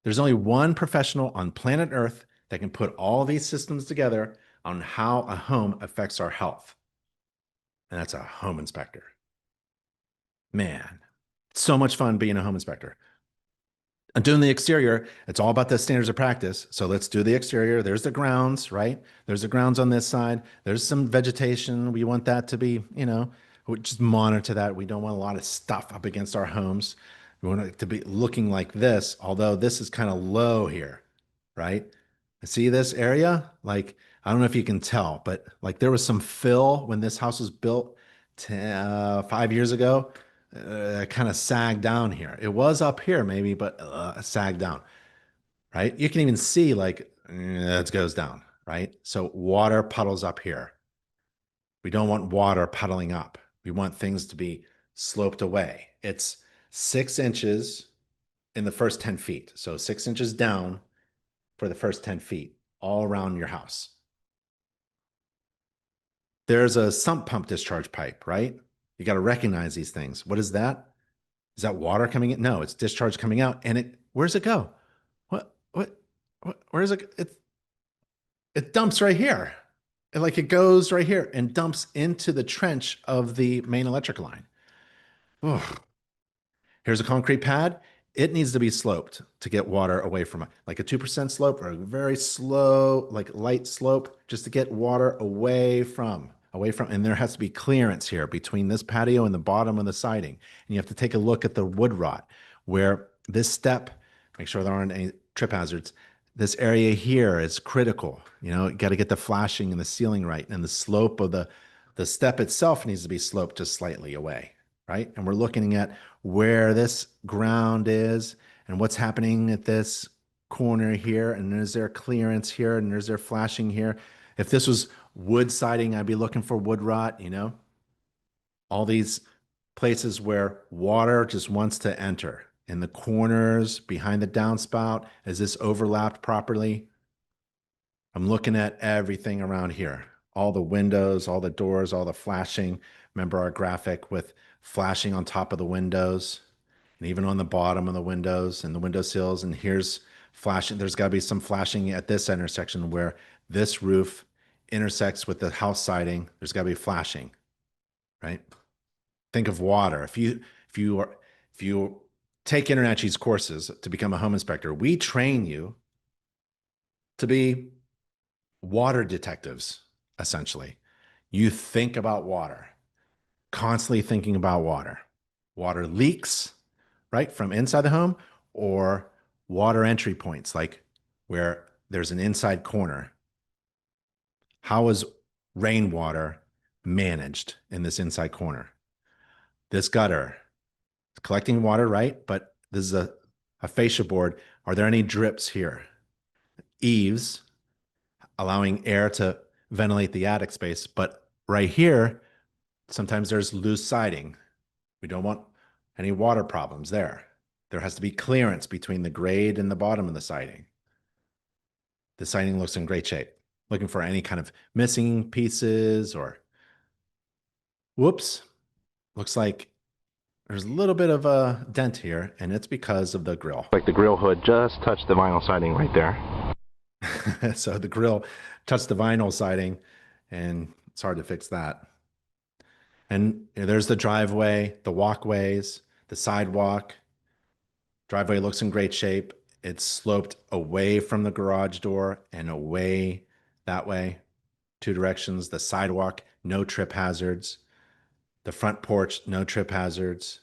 There's only one professional on planet Earth that can put all these systems together on how a home affects our health. And that's a home inspector. Man, so much fun being a home inspector. And doing the exterior, it's all about the standards of practice. So let's do the exterior. There's the grounds, right? There's the grounds on this side. There's some vegetation. We want that to be, we just monitor that. We don't want a lot of stuff up against our homes. We want it to be looking like this, although this is kind of low here, right? See this area? Like, I don't know if you can tell, but like there was some fill when this house was built 5 years ago. Kind of sagged down here. It was up here maybe, but sagged down, right? You can even see like it goes down, right? So water puddles up here. We don't want water puddling up. We want things to be sloped away. It's 6 inches in the first 10 feet. So 6 inches down for the first 10 feet all around your house. There's a sump pump discharge pipe, right? You got to recognize these things. What is that? Is that water coming in? No, it's discharge coming out. And where's it go? Where is it? It dumps right here. It goes right here and dumps into the trench of the main electrical line. Ugh. Here's a concrete pad. It needs to be sloped to get water away from it, like a 2% slope or a very slow, like light slope, just to get water and there has to be clearance here between this patio and the bottom of the siding. And you have to take a look at the wood rot where this step, make sure there aren't any trip hazards. This area here is critical. You got to get the flashing and the ceiling right. And the slope of the step itself needs to be sloped just slightly away, right? And we're looking at where this ground is and what's happening at this corner here. And is there clearance here? And is there flashing here? If this was wood siding, I'd be looking for wood rot, all these places where water just wants to enter. In the corners, behind the downspout, is this overlapped properly? I'm looking at everything around here. All the windows, all the doors, all the flashing. Remember our graphic with flashing on top of the windows and even on the bottom of the windows and the window sills. And here's flashing. There's got to be some flashing at this intersection where this roof intersects with the house siding. There's got to be flashing, right? Think of water. If you take InterNACHI's courses to become a home inspector, we train you to be water detectives, essentially. You think about water, constantly thinking about water. Water leaks, right, from inside the home, or water entry points, like where there's an inside corner. How is rainwater managed in this inside corner? This gutter, it's collecting water, right? But this is a fascia board. Are there any drips here? Eaves, allowing air to ventilate the attic space. But right here, sometimes there's loose siding. We don't want any water problems there. There has to be clearance between the grade and the bottom of the siding. The siding looks in great shape. Looking for any kind of missing pieces or whoops. Looks like there's a little bit of a dent here, and it's because of the grill. Like the grill hood just touched the vinyl siding right there. So the grill touched the vinyl siding, and it's hard to fix that. And there's the driveway, the walkways, the sidewalk. Driveway looks in great shape. It's sloped away from the garage door and away that way, 2 directions. The sidewalk, no trip hazards. The front porch, no trip hazards.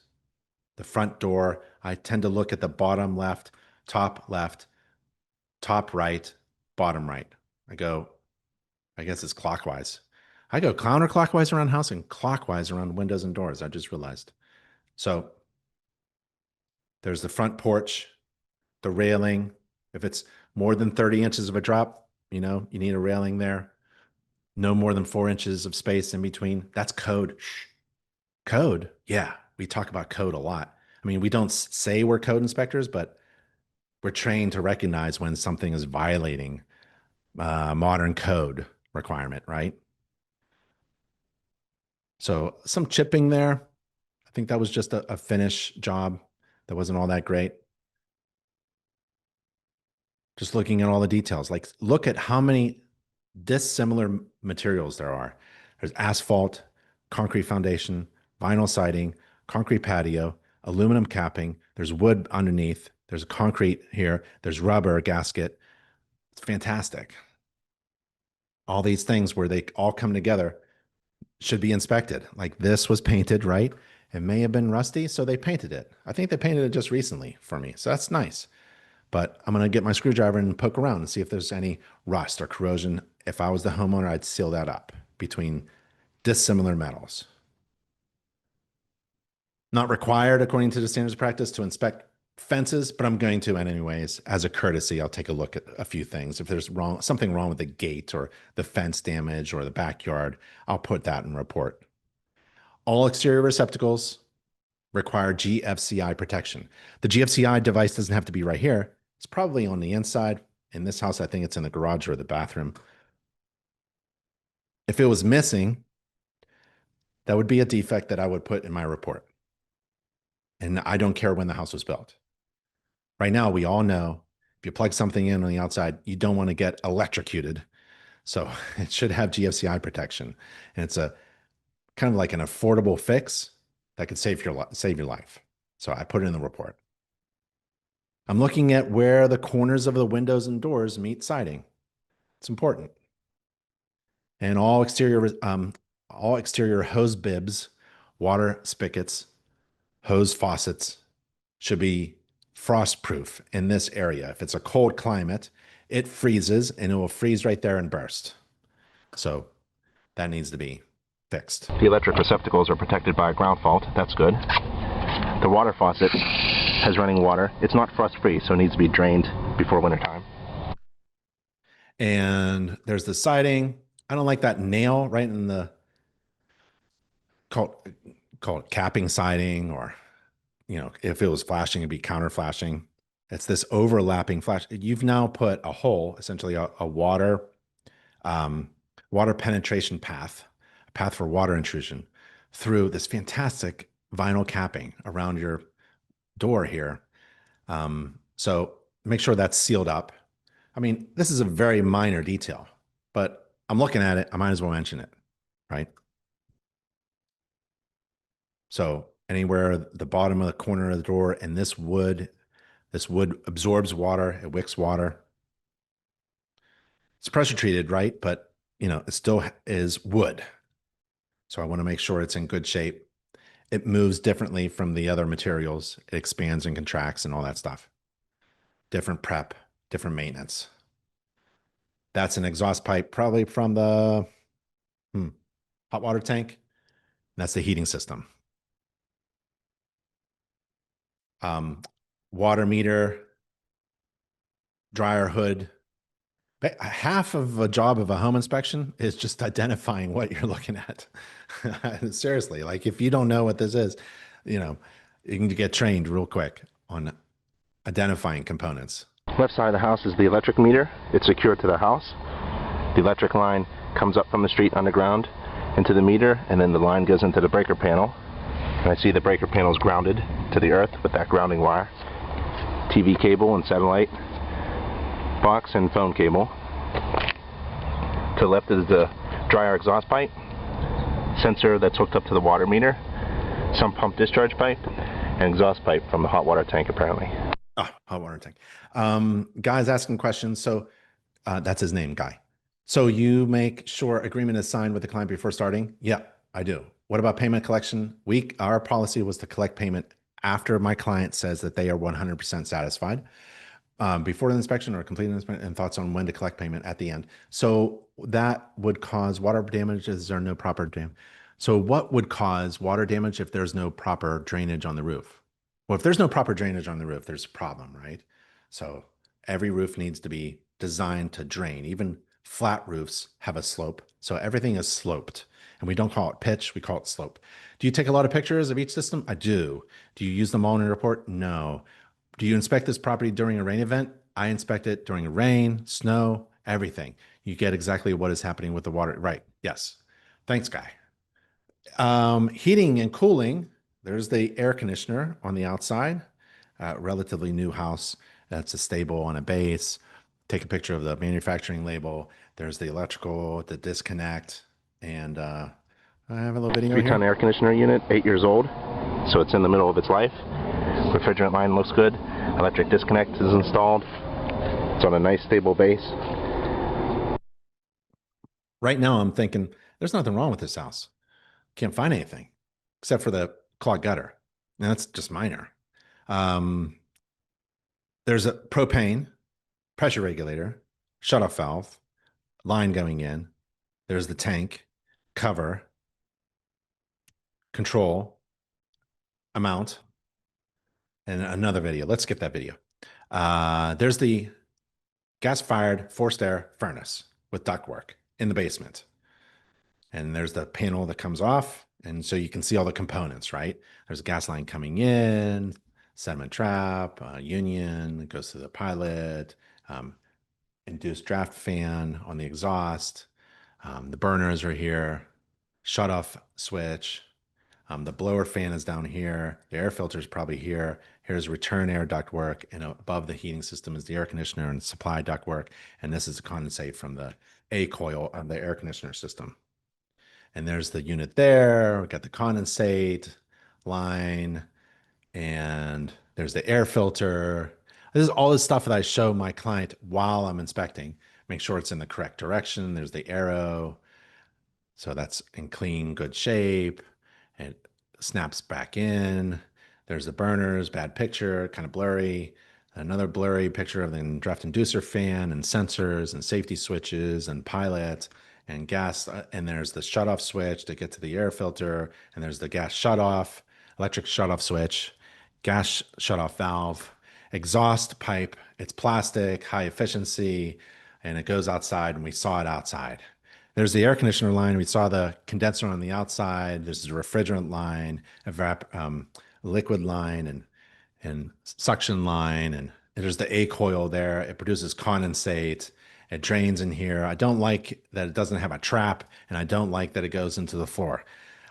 The front door, I tend to look at the bottom left, top right, bottom right. I guess it's clockwise. I go counterclockwise around house and clockwise around windows and doors. I just realized. So there's the front porch, the railing. If it's more than 30 inches of a drop, you need a railing there. No more than 4 inches of space in between. That's code. Shh. Code? Yeah, we talk about code a lot. I mean, we don't say we're code inspectors, but we're trained to recognize when something is violating modern code requirement, right? So some chipping there. I think that was just a finish job. That wasn't all that great. Just looking at all the details. Like, look at how many dissimilar materials there are. There's asphalt, concrete foundation, vinyl siding, concrete patio, aluminum capping. There's wood underneath. There's concrete here. There's rubber gasket. It's fantastic. All these things where they all come together should be inspected. Like, this was painted, right? It may have been rusty, so they painted it. I think they painted it just recently for me, so that's nice. But I'm going to get my screwdriver and poke around and see if there's any rust or corrosion. If I was the homeowner, I'd seal that up between dissimilar metals. Not required, according to the standards of practice, to inspect fences, but I'm going to anyways. As a courtesy, I'll take a look at a few things. If there's something wrong with the gate or the fence damage or the backyard, I'll put that in report. All exterior receptacles require GFCI protection. The GFCI device doesn't have to be right here. It's probably on the inside. In this house, I think it's in the garage or the bathroom. If it was missing, that would be a defect that I would put in my report. And I don't care when the house was built. Right now, we all know if you plug something in on the outside, you don't want to get electrocuted. So it should have GFCI protection. And it's a kind of like an affordable fix that could save your life. So I put it in the report. I'm looking at where the corners of the windows and doors meet siding. It's important. And all exterior hose bibs, water spigots, hose faucets should be frost-proof in this area. If it's a cold climate, it freezes and it will freeze right there and burst. So that needs to be fixed. The electric receptacles are protected by a ground fault. That's good. The water faucet has running water. It's not frost-free, so it needs to be drained before wintertime. And there's the siding. I don't like that nail right in the, call it capping siding, or, you know, if it was flashing, it'd be counter flashing. It's this overlapping flash. You've now put a hole, essentially a water penetration path, a path for water intrusion through this fantastic vinyl capping around your door here. So make sure that's sealed up. I mean, this is a very minor detail, but I'm looking at it. I might as well mention it, right? So anywhere the bottom of the corner of the door, and this wood absorbs water, it wicks water. It's pressure treated, right? But, you know, it still is wood. So I want to make sure it's in good shape. It moves differently from the other materials. It expands and contracts and all that stuff. Different prep, different maintenance. That's an exhaust pipe, probably from the hot water tank. That's the heating system. Water meter, dryer hood. Half of a job of a home inspection is just identifying what you're looking at. Seriously, like, if you don't know what this is, you know, you can get trained real quick on identifying components. Left side of the house is the electric meter. It's secured to the house. The electric line comes up from the street underground into the meter, and then the line goes into the breaker panel. And I see the breaker panel is grounded to the earth with that grounding wire. TV cable and satellite box and phone cable. To the left is the dryer exhaust pipe, sensor that's hooked up to the water meter, some pump discharge pipe, and exhaust pipe from the hot water tank apparently. Ah, hot water tank. Guy's asking questions. So that's his name, Guy. So you make sure agreement is signed with the client before starting? Yeah, I do. What about payment collection? Our policy was to collect payment after my client says that they are 100% satisfied. Before the inspection or completing the inspection, and thoughts on when to collect payment at the end. So that would cause water damage. Is there no proper damage? So what would cause water damage if there's no proper drainage on the roof? Well, if there's no proper drainage on the roof, there's a problem, right? So every roof needs to be designed to drain. Even flat roofs have a slope. So everything is sloped. And we don't call it pitch, we call it slope. Do you take a lot of pictures of each system? I do. Do you use them all in a report? No. Do you inspect this property during a rain event? I inspect it during rain, snow, everything. You get exactly what is happening with the water. Right. Yes. Thanks, Guy. Heating and cooling. There's the air conditioner on the outside. Relatively new house. That's a stable on a base. take a picture of the manufacturing label. There's the electrical, the disconnect, and I have a little video 3-ton here. air conditioner unit, 8 years old, so it's in the middle of its life. Refrigerant line looks good. Electric disconnect is installed. It's on a nice stable base. Right now, I'm thinking there's nothing wrong with this house. Can't find anything except for the clogged gutter. And that's just minor. Um, there's a propane, pressure regulator, shutoff valve, line going in. There's the tank, cover, control, amount, and another video. Let's skip that video. There's the gas-fired forced air furnace with ductwork in the basement. And there's the panel that comes off. And so you can see all the components, right? There's a gas line coming in, sediment trap, union, it goes to the pilot, um, induced draft fan on the exhaust. The burners are here, shut off switch. The blower fan is down here. The air filter is probably here. Here's return air ductwork, and above the heating system is the air conditioner and supply ductwork. And this is a condensate from the A coil of the air conditioner system. And there's the unit there. We got the condensate line, and there's the air filter. This is all the stuff that I show my client while I'm inspecting. Make sure it's in the correct direction. There's the arrow. So that's in clean, good shape. It snaps back in. There's the burners, bad picture, kind of blurry. Another blurry picture of the draft inducer fan and sensors and safety switches and pilot and gas. And there's the shutoff switch to get to the air filter. And there's the gas shutoff, electric shutoff switch, gas shutoff valve, exhaust pipe. It's plastic, high efficiency, and it goes outside, and we saw it outside. There's the air conditioner line. We saw the condenser on the outside. There's the refrigerant line, liquid line, and suction line. And there's the A coil there. It produces condensate. It drains in here. I don't like that it doesn't have a trap, and I don't like that it goes into the floor.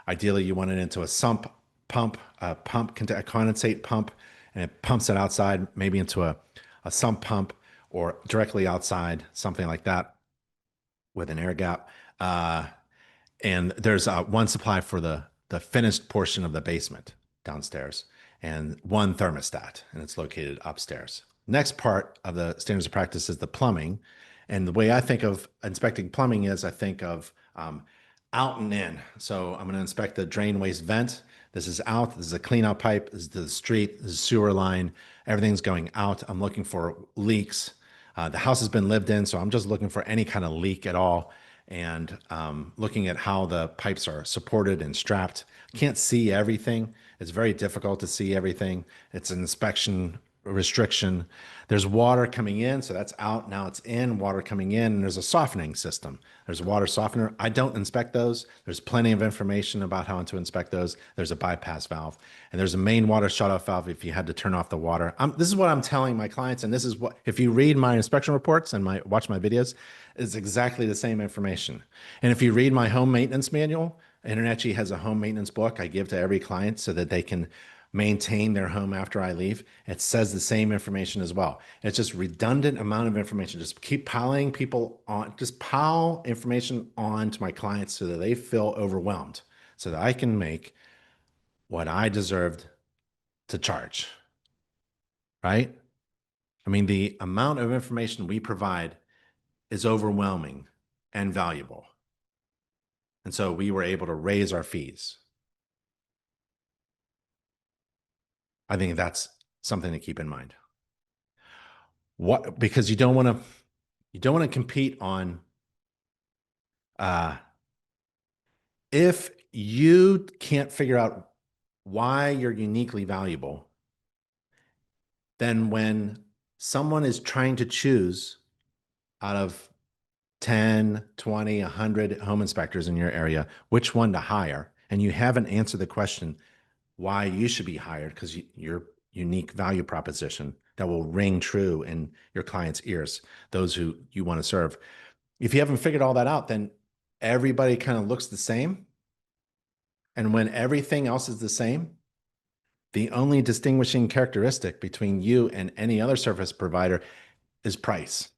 Ideally, you want it into a sump pump, a condensate pump, and it pumps it outside, maybe into a sump pump or directly outside, something like that with an air gap. And there's one supply for the finished portion of the basement downstairs and one thermostat, and it's located upstairs. Next part of the standards of practice is the plumbing. And the way I think of inspecting plumbing is I think of out and in. So I'm going to inspect the drain waste vent. This is out. This is a clean out pipe. This is the street. This is sewer line. Everything's going out. I'm looking for leaks. The house has been lived in, so I'm just looking for any kind of leak at all, and looking at how the pipes are supported and strapped. Can't see everything. It's very difficult to see everything. It's an inspection restriction. There's water coming in, so that's out. Now it's in, water coming in, and there's a softening system. There's a water softener. I don't inspect those. There's plenty of information about how to inspect those. There's a bypass valve, and there's a main water shutoff valve if you had to turn off the water. This is what I'm telling my clients, and this is what, if you read my inspection reports and watch my videos, it's exactly the same information. And if you read my home maintenance manual, InterNACHI has a home maintenance book I give to every client so that they can maintain their home after I leave. It says the same information as well. It's just redundant amount of information. Just keep piling people on, just pile information on to my clients so that they feel overwhelmed, so that I can make what I deserved to charge, right? I mean, the amount of information we provide is overwhelming and valuable. And so we were able to raise our fees. I think that's something to keep in mind. Because you don't want to compete on if you can't figure out why you're uniquely valuable, then when someone is trying to choose out of 10, 20, 100 home inspectors in your area, which one to hire, and you haven't answered the question why you should be hired because your unique value proposition that will ring true in your clients' ears, those who you want to serve. If you haven't figured all that out, then everybody kind of looks the same. And when everything else is the same, the only distinguishing characteristic between you and any other service provider is price.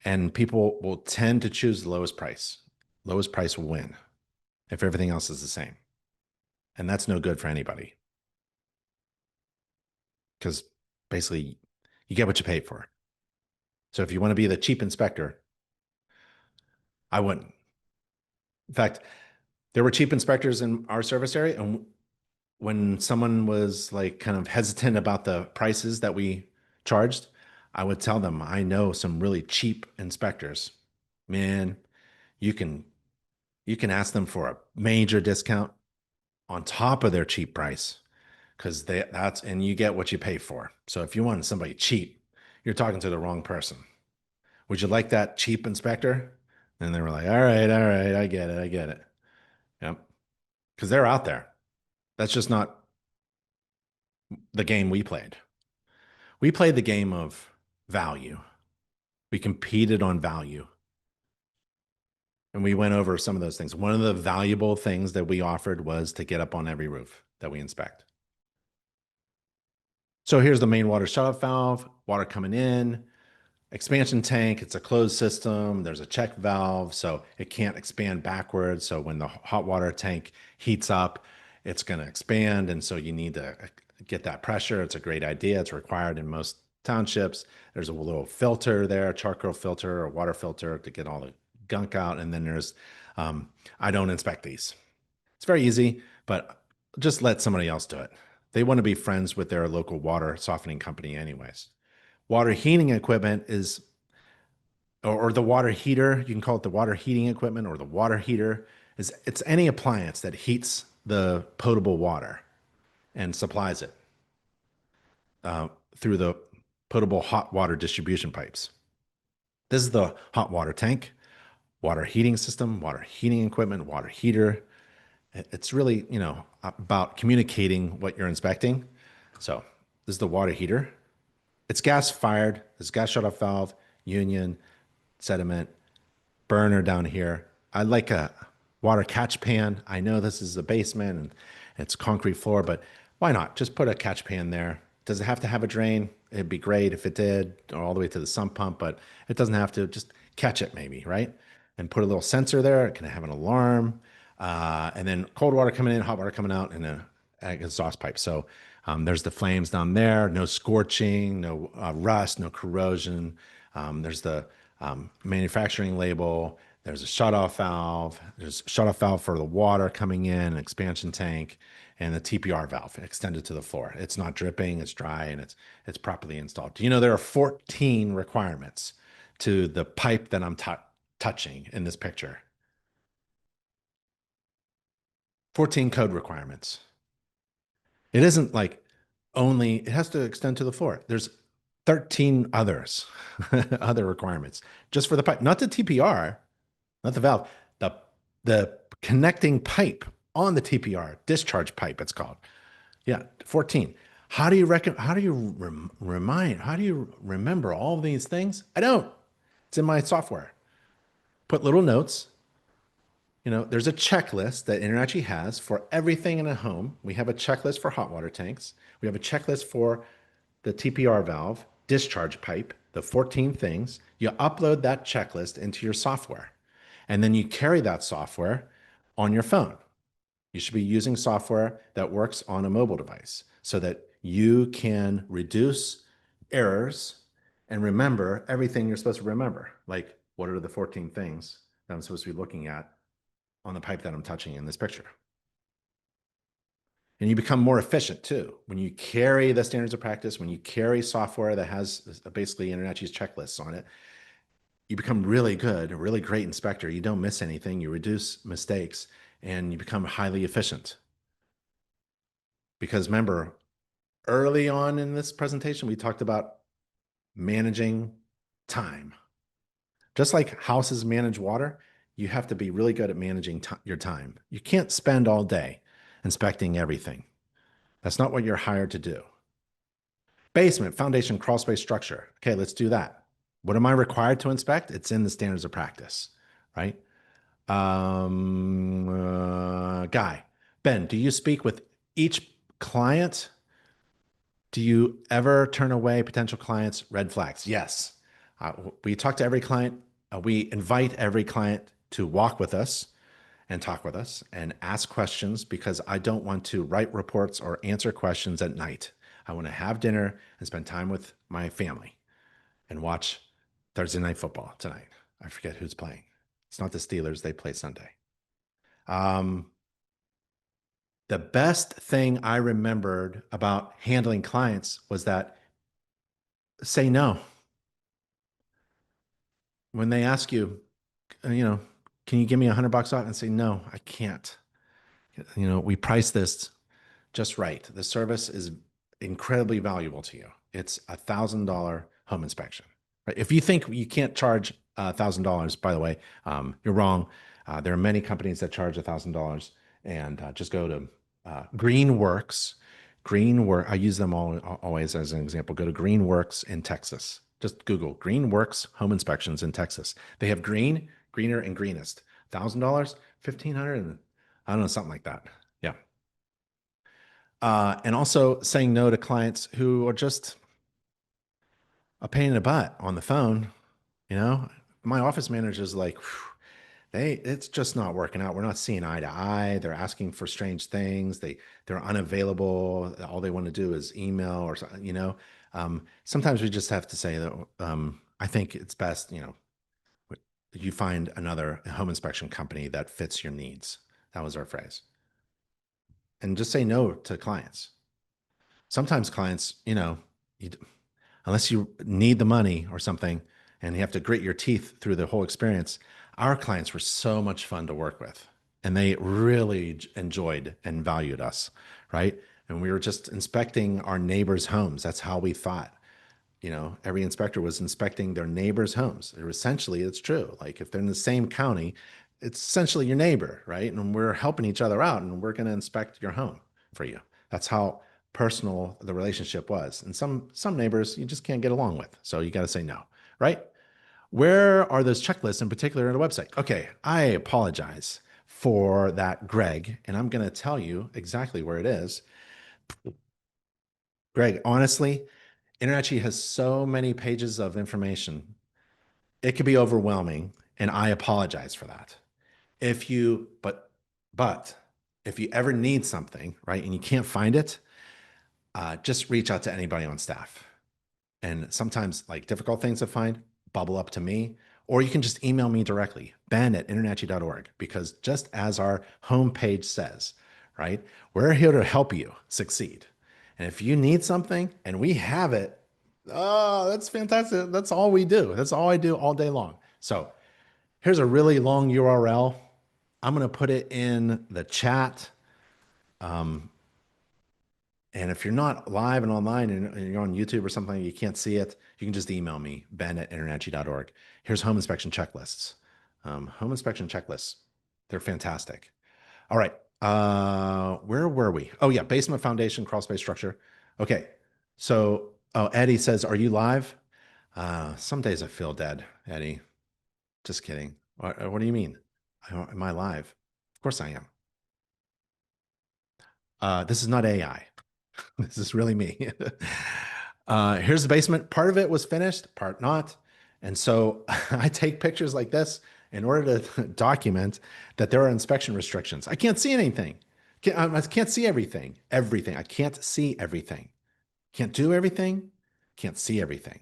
And people will tend to choose the lowest price. Lowest price will win if everything else is the same. And that's no good for anybody because basically you get what you pay for. So if you want to be the cheap inspector, I wouldn't. In fact, there were cheap inspectors in our service area. And when someone was like kind of hesitant about the prices that we charged, I would tell them, I know some really cheap inspectors. Man, you can you can ask them for a major discount on top of their cheap price because that's and you get what you pay for. So if you want somebody cheap, you're talking to the wrong person. Would you like that cheap inspector? And they were like, all right, I get it, I get it. Yep. Because they're out there. That's just not the game we played. We played the game of value. We competed on value. And we went over some of those things. One of the valuable things that we offered was to get up on every roof that we inspect. So here's the main water shutoff valve, water coming in, expansion tank. It's a closed system. There's a check valve, so it can't expand backwards. So when the hot water tank heats up, it's going to expand. And so you need to get that pressure. It's a great idea. It's required in most townships. There's a little filter there, a charcoal filter or water filter to get all the gunk out. And then there's, I don't inspect these. It's very easy, but just let somebody else do it. They want to be friends with their local water softening company anyways. Water heating equipment is, or the water heater, you can call it the water heating equipment or the water heater, it's any appliance that heats the potable water and supplies it through the potable hot water distribution pipes. This is the hot water tank, water heating system, water heating equipment, water heater. It's really, about communicating what you're inspecting. So this is the water heater. It's gas fired. There's gas shutoff valve, union, sediment, burner down here. I like a water catch pan. I know this is a basement and it's concrete floor, but why not? Just put a catch pan there. Does it have to have a drain? It'd be great if it did, or all the way to the sump pump, but it doesn't have to. Just catch it maybe, right? And put a little sensor there. It can have an alarm. And then cold water coming in, hot water coming out, and an exhaust pipe. So there's the flames down there, no scorching, no rust, no corrosion. There's the manufacturing label. There's a shutoff valve. There's a shutoff valve for the water coming in, an expansion tank, and the TPR valve extended to the floor. It's not dripping, it's dry, and it's properly installed. Do you know there are 14 requirements to the pipe that I'm touching in this picture? 14 code requirements. It isn't like only, it has to extend to the floor. There's 13 others, other requirements just for the pipe, not the TPR, not the valve, the connecting pipe on the TPR, discharge pipe, it's called. Yeah, 14. How do you remember all of these things? I don't. It's in my software. Put little notes. There's a checklist that InterNACHI has for everything in a home. We have a checklist for hot water tanks. We have a checklist for the TPR valve, discharge pipe, the 14 things. You upload that checklist into your software, and then you carry that software on your phone. You should be using software that works on a mobile device so that you can reduce errors and remember everything you're supposed to remember. Like, what are the 14 things that I'm supposed to be looking at on the pipe that I'm touching in this picture? And you become more efficient too. When you carry the standards of practice, when you carry software that has basically InterNACHI's checklists on it, you become really good, a really great inspector. You don't miss anything, you reduce mistakes, and you become highly efficient. Because remember, early on in this presentation, we talked about managing time. Just like houses manage water, you have to be really good at managing your time. You can't spend all day inspecting everything. That's not what you're hired to do. Basement, foundation, crawl space, structure. Okay, let's do that. What am I required to inspect? It's in the standards of practice, right? Guy, Ben, do you speak with each client? Do you ever turn away potential clients' red flags? Yes. We talk to every client. We invite every client to walk with us and talk with us and ask questions because I don't want to write reports or answer questions at night. I want to have dinner and spend time with my family and watch Thursday night football tonight. I forget who's playing. It's not the Steelers. They play Sunday. Um, the best thing I remembered about handling clients was that say no. When they ask you, can you give me $100 off? And say, no, I can't. We price this just right. The service is incredibly valuable to you. It's $1,000 home inspection. Right? If you think you can't charge $1,000, by the way, you're wrong. There are many companies that charge $1,000, and just go to Greenworks. Greenwork. I use them always as an example. Go to Greenworks in Texas. Just Google Greenworks home inspections in Texas. They have green, greener, and greenest. $1,000, 1,500, and I don't know, something like that. Yeah. And also saying no to clients who are just a pain in the butt on the phone. My office manager is like, it's just not working out. We're not seeing eye to eye. They're asking for strange things. They're unavailable. All they want to do is email or something. Sometimes we just have to say that I think it's best, you find another home inspection company that fits your needs. That was our phrase. And just say no to clients. Sometimes clients, unless you need the money or something and you have to grit your teeth through the whole experience, our clients were so much fun to work with and they really enjoyed and valued us, right? And we were just inspecting our neighbors' homes. That's how we thought. Every inspector was inspecting their neighbors' homes. Essentially, it's true. Like if they're in the same county, it's essentially your neighbor, right? And we're helping each other out and we're going to inspect your home for you. That's how personal the relationship was. And some neighbors you just can't get along with. So you got to say no, right? Where are those checklists in particular on the website? Okay, I apologize for that, Greg, and I'm going to tell you exactly where it is. Greg, honestly, InterNACHI has so many pages of information. It could be overwhelming, and I apologize for that. But if you ever need something, right, and you can't find it, just reach out to anybody on staff. And sometimes like difficult things to find bubble up to me, or you can just email me directly, ben@internachi.org, because just as our homepage says, right, we're here to help you succeed. And if you need something and we have it, oh, that's fantastic. That's all we do. That's all I do all day long. So here's a really long URL. I'm going to put it in the chat. And if you're not live and online and you're on YouTube or something, you can't see it, you can just email me, ben@internachi.org. Here's home inspection checklists. Home inspection checklists. They're fantastic. All right. Where were we? Oh, yeah. Basement foundation, crawl space structure. Okay. So, Eddie says, are you live? Some days I feel dead, Eddie. Just kidding. What do you mean? Am I live? Of course I am. This is not AI. This is really me. Here's the basement. Part of it was finished, part not. And so I take pictures like this in order to document that there are inspection restrictions. I can't see anything. I can't see everything. Everything. I can't see everything. Can't do everything. Can't see everything.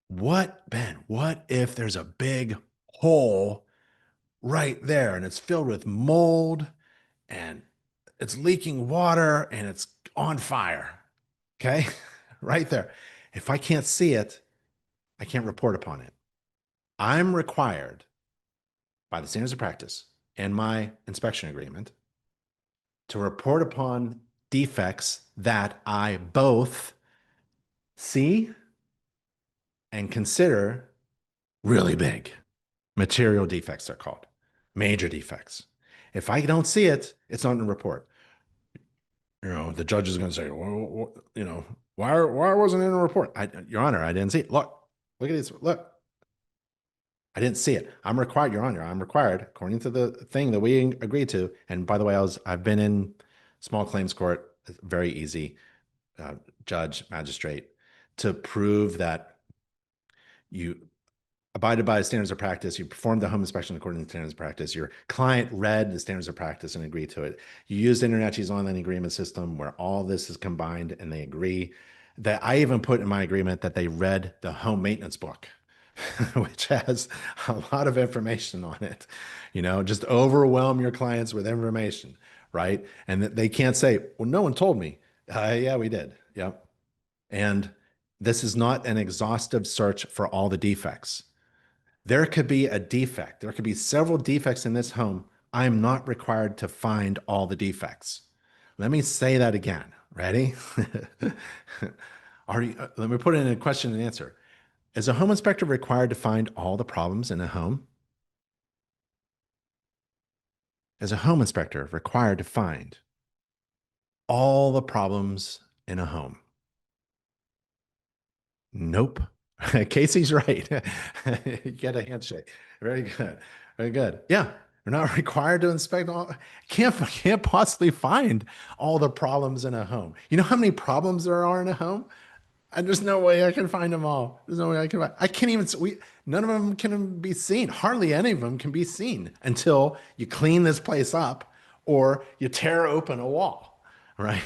Ben, what if there's a big hole right there and it's filled with mold and it's leaking water and it's on fire? Okay, right there. If I can't see it, I can't report upon it. I'm required by the standards of practice and my inspection agreement to report upon defects that I both see and consider really big. Material defects are called major defects. If I don't see it, it's not in the report. The judge is going to say, well, why wasn't it in the report? Your Honor, I didn't see it. Look at this. Look, I didn't see it. I'm required, Your Honor. I'm required, according to the thing that we agreed to. And by the way, I've been in small claims court. It's very easy, judge, magistrate, to prove that you abided by the standards of practice. You performed the home inspection according to the standards of practice. Your client read the standards of practice and agreed to it. You used InterNACHI's online agreement system where all this is combined and they agree. That I even put in my agreement that they read the home maintenance book, which has a lot of information on it. Just overwhelm your clients with information, right? And that they can't say, well, no one told me. Yeah, we did. Yep. And this is not an exhaustive search for all the defects. There could be a defect. There could be several defects in this home. I am not required to find all the defects. Let me say that again. Ready? Let me put it in a question and answer. Is a home inspector required to find all the problems in a home? Is a home inspector required to find all the problems in a home? Nope. Casey's right. You get a handshake. Very good. Very good. Yeah. We're not required to inspect all. Can't possibly find all the problems in a home. You know how many problems there are in a home? And there's no way I can find them all. There's no way I can find. I can't even. None of them can be seen. Hardly any of them can be seen until you clean this place up or you tear open a wall, right?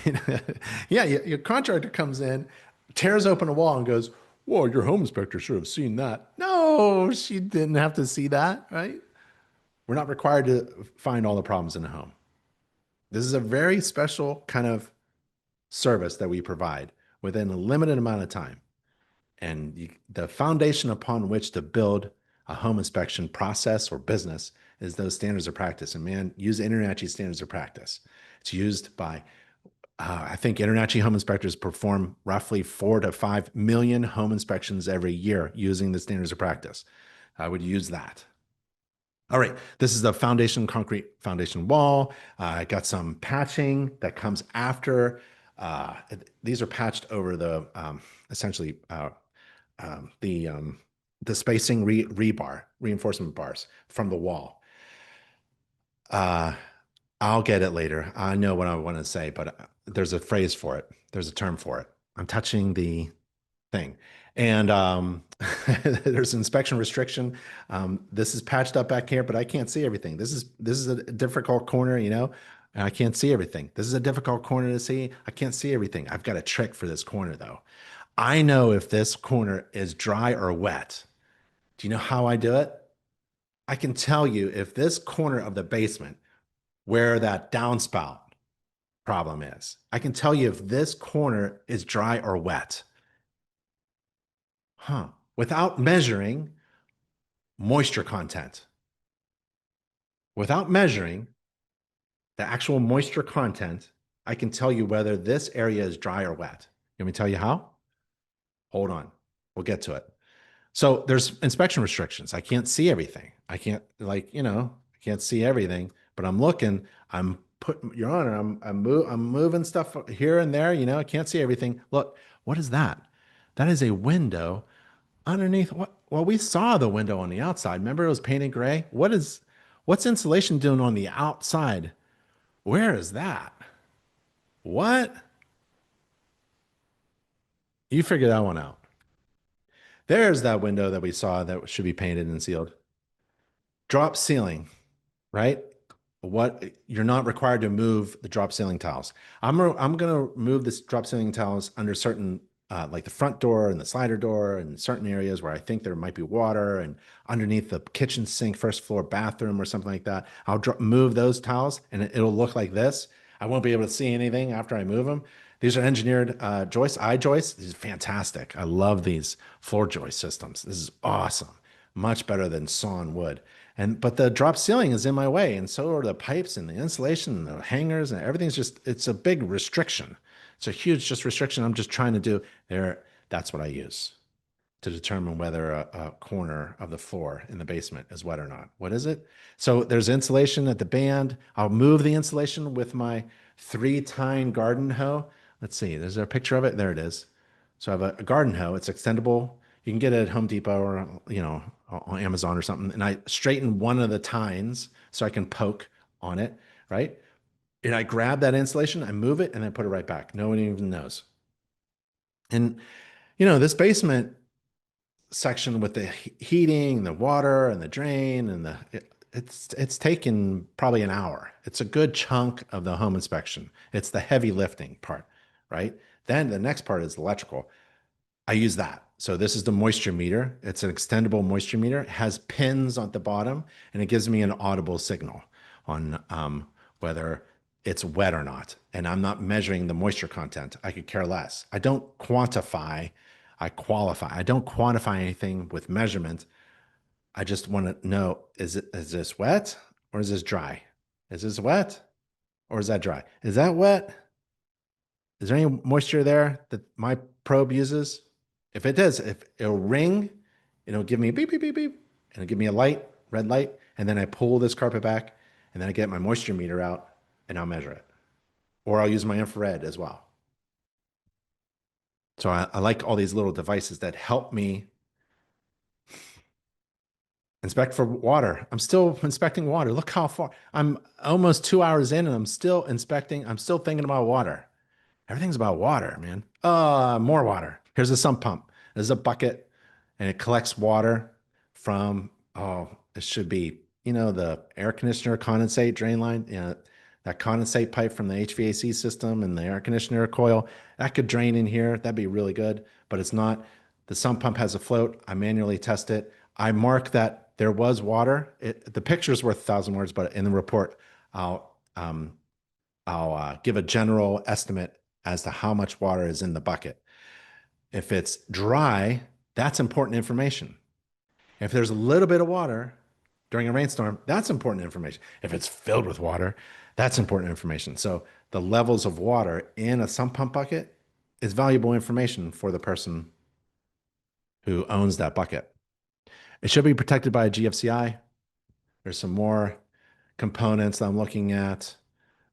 Yeah, your contractor comes in, tears open a wall, and goes, "Well, your home inspector should have seen that." No, she didn't have to see that, right? We're not required to find all the problems in the home. This is a very special kind of service that we provide within a limited amount of time. And the foundation upon which to build a home inspection process or business is those standards of practice. And man, use InterNACHI standards of practice. It's used by, I think InterNACHI home inspectors perform roughly 4 to 5 million home inspections every year using the standards of practice. I would use that. All right, this is the concrete foundation wall. I got some patching that comes after. These are patched over the essentially the spacing rebar, reinforcement bars from the wall. I'll get it later. I know what I want to say, but there's a phrase for it. There's a term for it. I'm touching the thing. And there's inspection restriction. This is patched up back here, but I can't see everything. This is a difficult corner, and I can't see everything. This is a difficult corner to see. I can't see everything. I've got a trick for this corner though. I know if this corner is dry or wet. Do you know how I do it? I can tell you if this corner of the basement where that downspout problem is, I can tell you if this corner is dry or wet. Without measuring moisture content. Without measuring the actual moisture content, I can tell you whether this area is dry or wet. Let me tell you how? Hold on. We'll get to it. So there's inspection restrictions. I can't see everything. I can't I can't see everything, but I'm looking, I'm putting, Your Honor, I'm moving stuff here and there, I can't see everything. Look, what is that? That is a window underneath what? Well, we saw the window on the outside. Remember it was painted gray? What's insulation doing on the outside? Where is that? What? You figure that one out. There's that window that we saw that should be painted and sealed. Drop ceiling, right? You're not required to move the drop ceiling tiles. I'm going to move this drop ceiling tiles under certain like the front door and the slider door and certain areas where I think there might be water, and underneath the kitchen sink, first floor bathroom or something like that. I'll move those tiles and it'll look like this. I won't be able to see anything after I move them. These are engineered joists, I-joists. These are fantastic. I love these floor joist systems. This is awesome. Much better than sawn wood. But the drop ceiling is in my way, and so are the pipes and the insulation and the hangers, and everything's it's a big restriction. It's a huge restriction I'm just trying to do there. That's what I use to determine whether a corner of the floor in the basement is wet or not. What is it? So there's insulation at the band. I'll move the insulation with my 3-tine garden hoe. Let's see, there's a picture of it. There it is. So I have a garden hoe. It's extendable. You can get it at Home Depot or, on Amazon or something. And I straighten one of the tines so I can poke on it, right? And I grab that insulation, I move it, and then put it right back. No one even knows. And, this basement, section with the heating, the water, and the drain, and it's taken probably an hour. It's a good chunk of the home inspection. It's the heavy lifting part, right? Then the next part is electrical. I use that. So this is the moisture meter. It's an extendable moisture meter. It has pins on the bottom, and it gives me an audible signal on whether it's wet or not. And I'm not measuring the moisture content. I could care less. I don't quantify, I qualify. I don't quantify anything with measurement. I just want to know, is this wet or is this dry? Is this wet or is that dry? Is that wet? Is there any moisture there that my probe uses? If it does, if it'll ring, it'll give me a beep, beep, beep, beep, and it'll give me a light, red light. And then I pull this carpet back and then I get my moisture meter out and I'll measure it. Or I'll use my infrared as well. So I like all these little devices that help me inspect for water. I'm still inspecting water. Look how far. I'm almost 2 hours in and I'm still inspecting. I'm still thinking about water. Everything's about water, man. More water. Here's a sump pump. There's a bucket and it collects water from, oh, it should be, the air conditioner condensate drain line, that condensate pipe from the HVAC system and the air conditioner coil. That could drain in here. That'd be really good, but it's not. The sump pump has a float. I manually test it. I mark that there was water. The picture's worth 1,000 words, but in the report, I'll give a general estimate as to how much water is in the bucket. If it's dry, that's important information. If there's a little bit of water during a rainstorm, that's important information. If it's filled with water, that's important information. So the levels of water in a sump pump bucket is valuable information for the person who owns that bucket. It should be protected by a GFCI. There's some more components that I'm looking at: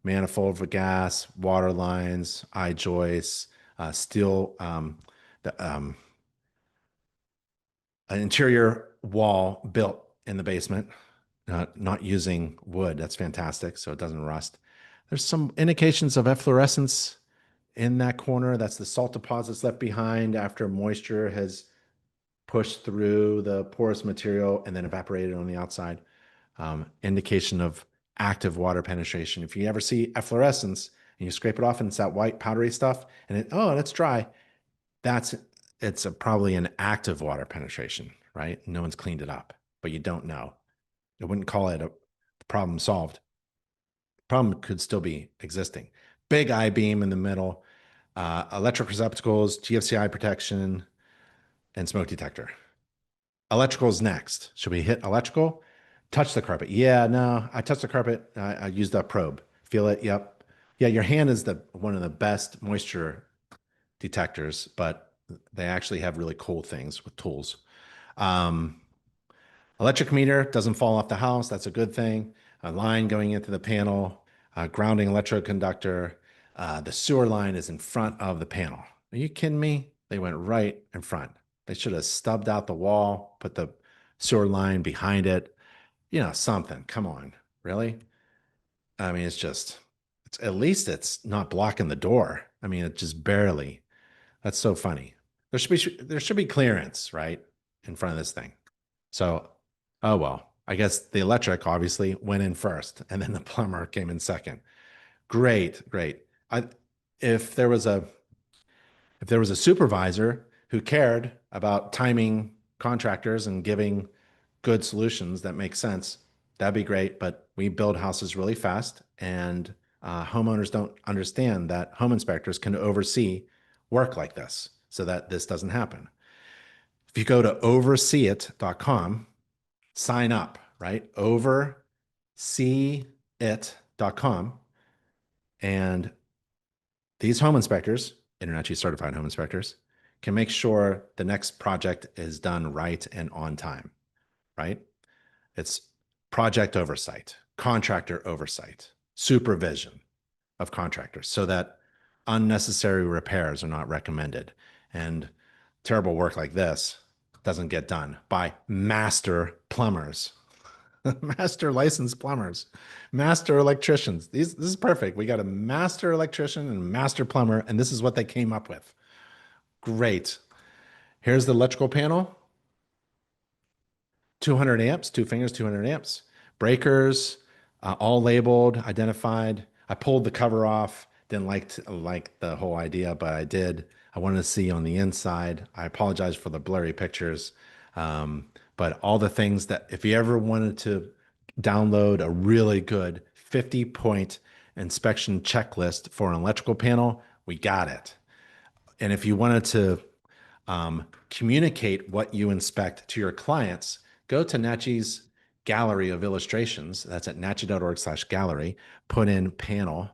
manifold for gas, water lines, eye joists, steel, an interior wall built in the basement, not using wood. That's fantastic, so it doesn't rust. There's some indications of efflorescence in that corner. That's the salt deposits left behind after moisture has pushed through the porous material and then evaporated on the outside. Indication of active water penetration. If you ever see efflorescence and you scrape it off and it's that white powdery stuff and it's dry, it's probably an active water penetration, right? No one's cleaned it up, but you don't know. I wouldn't call it a problem solved. Problem could still be existing. Big I-beam in the middle, electric receptacles, GFCI protection, and smoke detector. Electrical is next. Should we hit electrical? Touch the carpet. Yeah, no, I touched the carpet. I used that probe. Feel it? Yep. Yeah, your hand is one of the best moisture detectors, but they actually have really cool things with tools. Electric meter doesn't fall off the house. That's a good thing. A line going into the panel, grounding electroconductor. The sewer line is in front of the panel. Are you kidding me? They went right in front. They should have stubbed out the wall, put the sewer line behind it. Something. Come on. Really? I mean, at least it's not blocking the door. I mean, it just barely. That's so funny. There should be clearance, right, in front of this thing. So, oh well. I guess the electric obviously went in first, and then the plumber came in second. Great, great. If there was a supervisor who cared about timing contractors and giving good solutions that make sense, that'd be great. But we build houses really fast, and homeowners don't understand that home inspectors can oversee work like this so that this doesn't happen. If you go to overseeit.com, sign up, right? Overseeit.com. And these home inspectors, InterNACHI certified home inspectors, can make sure the next project is done right and on time, right? It's project oversight, contractor oversight, supervision of contractors so that unnecessary repairs are not recommended. And terrible work like this doesn't get done by master plumbers, master licensed plumbers, master electricians. This is perfect. We got a master electrician and master plumber, and this is what they came up with. Great. Here's the electrical panel. 200 amps, two fingers, 200 amps. Breakers, all labeled, identified. I pulled the cover off. Didn't like the whole idea, but I did. I wanted to see on the inside. I apologize for the blurry pictures. But all the things that, if you ever wanted to download a really good 50-point inspection checklist for an electrical panel, we got it. And if you wanted to communicate what you inspect to your clients, go to NACHI's gallery of illustrations. That's at nachi.org/gallery. Put in panel,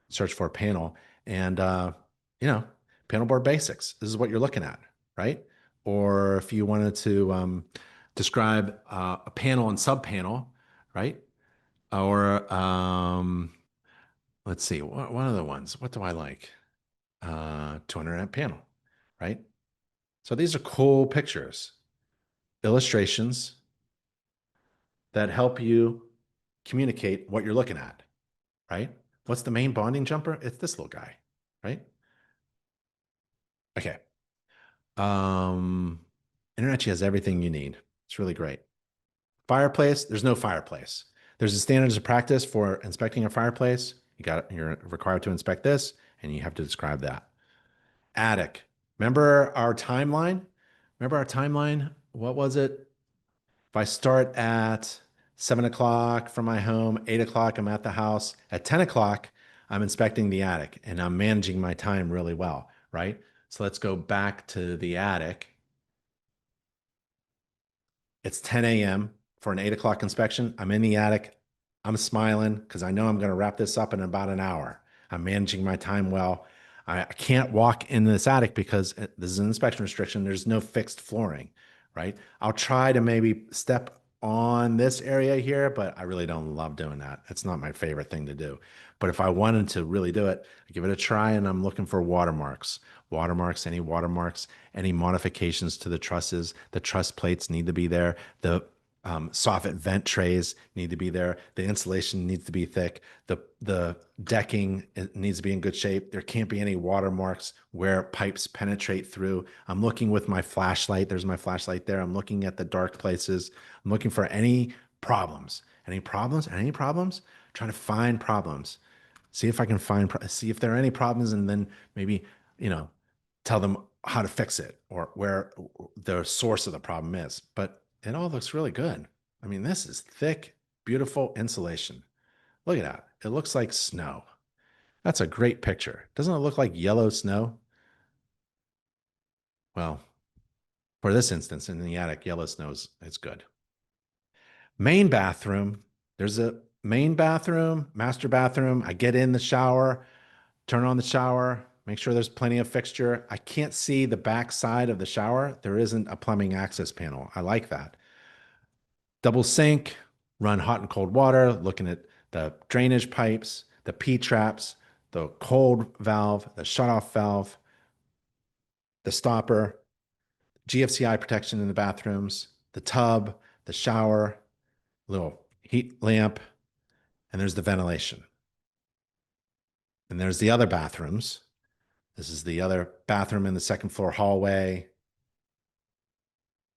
search for panel, and panel board basics. This is what you're looking at, right? Or if you wanted to describe a panel and subpanel, right? Or let's see, one of the ones. What do I like? 200 amp panel, right? So these are cool pictures, illustrations that help you communicate what you're looking at, right? What's the main bonding jumper? It's this little guy, right? Okay. InterNACHI has everything you need. It's really great. Fireplace, there's no fireplace. There's a standards of practice for inspecting a fireplace. You're required to inspect this, and you have to describe that. Attic. Remember our timeline? What was it? If I start at 7 o'clock from my home, 8 o'clock, I'm at the house. At 10 o'clock, I'm inspecting the attic and I'm managing my time really well, right? So let's go back to the attic. It's 10 a.m. for an 8 o'clock inspection. I'm in the attic. I'm smiling because I know I'm going to wrap this up in about an hour. I'm managing my time well. I can't walk in this attic because this is an inspection restriction. There's no fixed flooring, right? I'll try to maybe step on this area here, but I really don't love doing that. It's not my favorite thing to do. But if I wanted to really do it, I give it a try, and I'm looking for watermarks. Watermarks, any modifications to the trusses. The truss plates need to be there. The soffit vent trays need to be there. The insulation needs to be thick. The decking needs to be in good shape. There can't be any watermarks where pipes penetrate through. I'm looking with my flashlight. There's my flashlight there. I'm looking at the dark places. I'm looking for any problems. Any problems? Trying to find problems. See if I can see if there are any problems, and then maybe, tell them how to fix it or where the source of the problem is. But it all looks really good. I mean, this is thick, beautiful insulation. Look at that. It looks like snow. That's a great picture. Doesn't it look like yellow snow? Well, for this instance, in the attic, yellow snow is good. Main bathroom. There's a main bathroom, master bathroom. I get in the shower, turn on the shower, make sure there's plenty of fixture. I can't see the back side of the shower. There isn't a plumbing access panel. I like that. Double sink, run hot and cold water, looking at the drainage pipes, the P-traps, the cold valve, the shutoff valve, the stopper, GFCI protection in the bathrooms, the tub, the shower, little heat lamp, and there's the ventilation. And there's the other bathrooms. This is the other bathroom in the second floor hallway.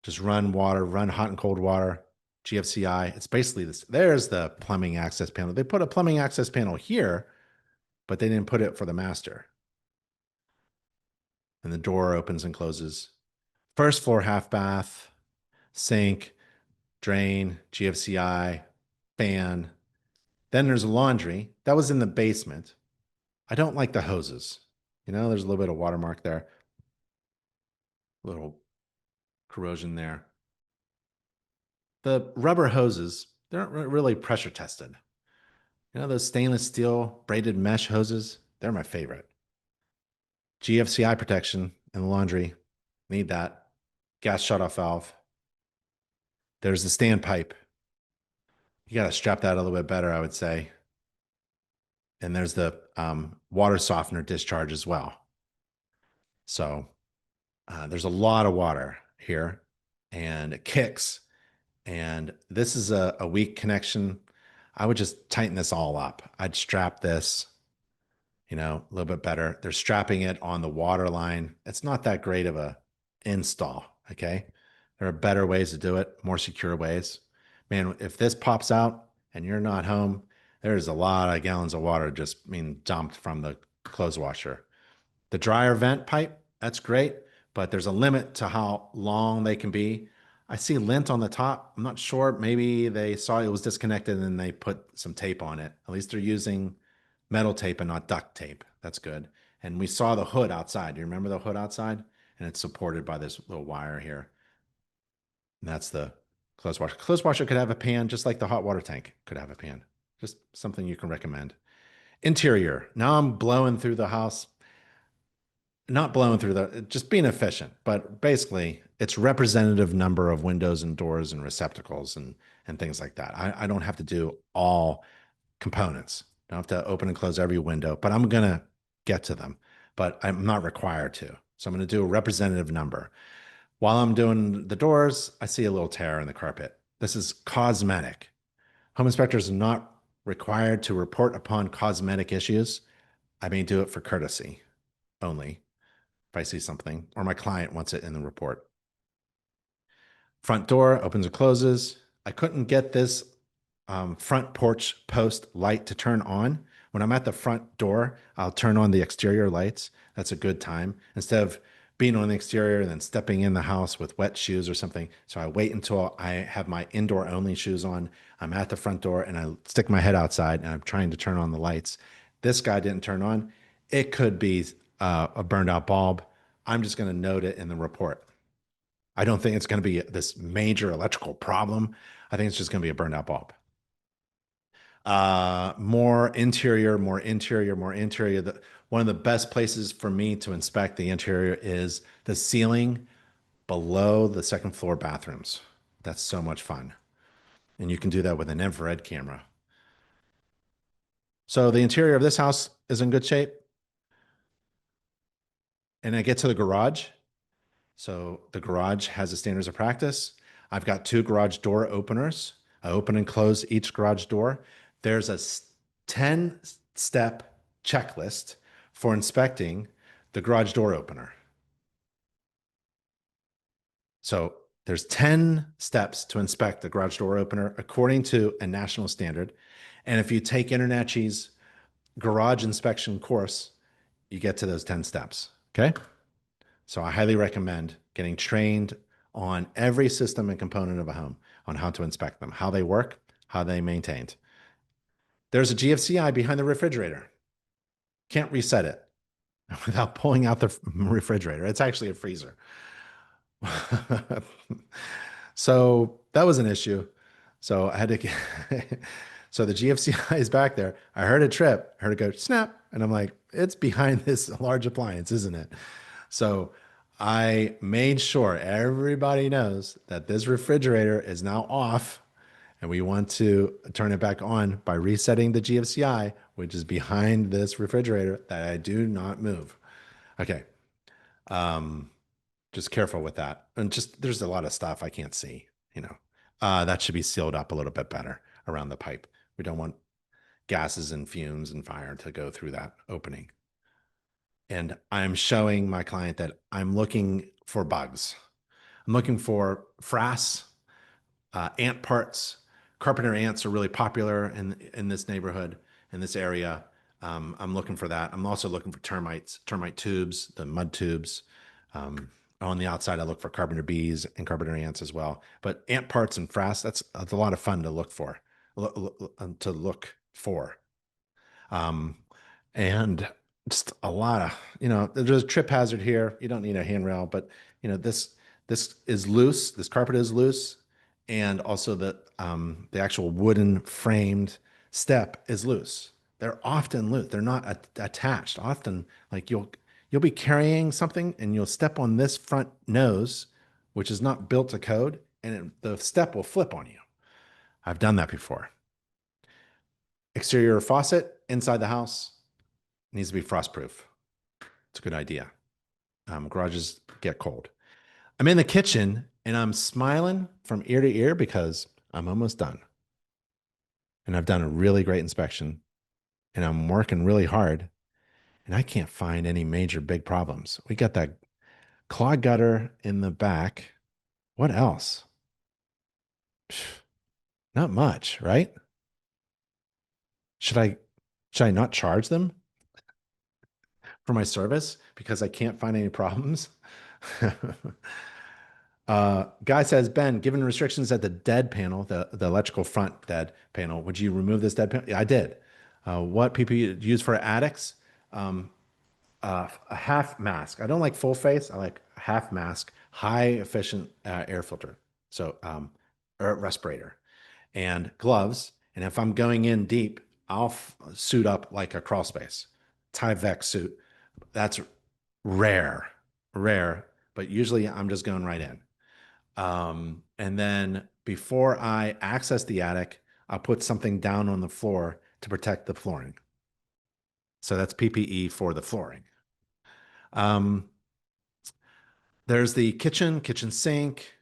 Just run water, run hot and cold water, GFCI. It's basically this. There's the plumbing access panel. They put a plumbing access panel here, but they didn't put it for the master. And the door opens and closes. First floor half bath, sink, drain, GFCI, fan. Then there's a laundry. That was in the basement. I don't like the hoses. There's a little bit of watermark there. A little corrosion there. The rubber hoses, they aren't really pressure tested. Those stainless steel braided mesh hoses, they're my favorite. GFCI protection in the laundry, need that. Gas shutoff valve. There's the standpipe. You got to strap that a little bit better, I would say. And there's the water softener discharge as well. So there's a lot of water here, and it kicks. And this is a weak connection. I would just tighten this all up. I'd strap this, a little bit better. They're strapping it on the water line. It's not that great of a install, okay? There are better ways to do it, more secure ways. Man, if this pops out and you're not home, there's a lot of gallons of water just being dumped from the clothes washer. The dryer vent pipe, that's great, but there's a limit to how long they can be. I see lint on the top. I'm not sure. Maybe they saw it was disconnected and they put some tape on it. At least they're using metal tape and not duct tape. That's good. And we saw the hood outside. Do you remember the hood outside? And it's supported by this little wire here. And that's the clothes washer. Clothes washer could have a pan, just like the hot water tank could have a pan. Just something you can recommend. Interior. Now I'm blowing through the house. Not blowing through just being efficient, but basically it's representative number of windows and doors and receptacles and things like that. I don't have to do all components. I don't have to open and close every window, but I'm going to get to them, but I'm not required to. So I'm going to do a representative number. While I'm doing the doors, I see a little tear in the carpet. This is cosmetic. Home inspectors are not required to report upon cosmetic issues. I may do it for courtesy only if I see something or my client wants it in the report. Front door opens or closes. I couldn't get this front porch post light to turn on. When I'm at the front door, I'll turn on the exterior lights. That's a good time. Instead of being on the exterior and then stepping in the house with wet shoes or something. So I wait until I have my indoor only shoes on. I'm at the front door and I stick my head outside and I'm trying to turn on the lights. This guy didn't turn on. It could be a burned out bulb. I'm just going to note it in the report. I don't think it's going to be this major electrical problem. I think it's just going to be a burned out bulb. More interior, more interior, more interior. One of the best places for me to inspect the interior is the ceiling below the second floor bathrooms. That's so much fun. And you can do that with an infrared camera. So the interior of this house is in good shape. And I get to the garage. So the garage has the standards of practice. I've got 2 garage door openers. I open and close each garage door. There's a 10-step checklist for inspecting the garage door opener. So there's 10 steps to inspect the garage door opener according to a national standard. And if you take InterNACHI's garage inspection course, you get to those 10 steps. Okay. So I highly recommend getting trained on every system and component of a home on how to inspect them, how they work, how they maintained. There's a GFCI behind the refrigerator. Can't reset it without pulling out the refrigerator. It's actually a freezer. So that was an issue. So I had to so the GFCI is back there. I heard it trip, I heard it go snap. And I'm like, it's behind this large appliance, isn't it? So I made sure everybody knows that this refrigerator is now off and we want to turn it back on by resetting the GFCI, which is behind this refrigerator that I do not move. Okay. Just careful with that. And just, there's a lot of stuff I can't see, that should be sealed up a little bit better around the pipe. We don't want gases and fumes and fire to go through that opening. And I'm showing my client that I'm looking for bugs. I'm looking for frass, ant parts. Carpenter ants are really popular in this neighborhood, in this area. I'm looking for that. I'm also looking for termites, termite tubes, the mud tubes. On the outside, I look for carpenter bees and carpenter ants as well. But ant parts and frass, that's a lot of fun to look for. And just a lot of, there's a trip hazard here. You don't need a handrail, but this is loose. This carpet is loose. And also the actual wooden framed step is loose. They're often loose. They're not attached. Often, like you'll be carrying something and you'll step on this front nose, which is not built to code, and the step will flip on you. I've done that before. Exterior faucet inside the house needs to be frostproof. It's a good idea. Garages get cold. I'm in the kitchen and I'm smiling from ear to ear because I'm almost done. And I've done a really great inspection and I'm working really hard and I can't find any major big problems. We got that clog gutter in the back What else? Not much, right? Should I should I not charge them for my service because I can't find any problems? Guy says, Ben, given restrictions at the dead panel, the electrical front dead panel, would you remove this dead panel? Yeah, I did. What PPE use for attics? Um, a half mask. I don't like full face. I like a half mask, high efficient air filter. So, or respirator and gloves. And if I'm going in deep, I'll suit up like a crawl space, Tyvek suit. That's rare, rare, but usually I'm just going right in. And then before I access the attic, I'll put something down on the floor to protect the flooring. So that's PPE for the flooring. Um, there's the kitchen sink,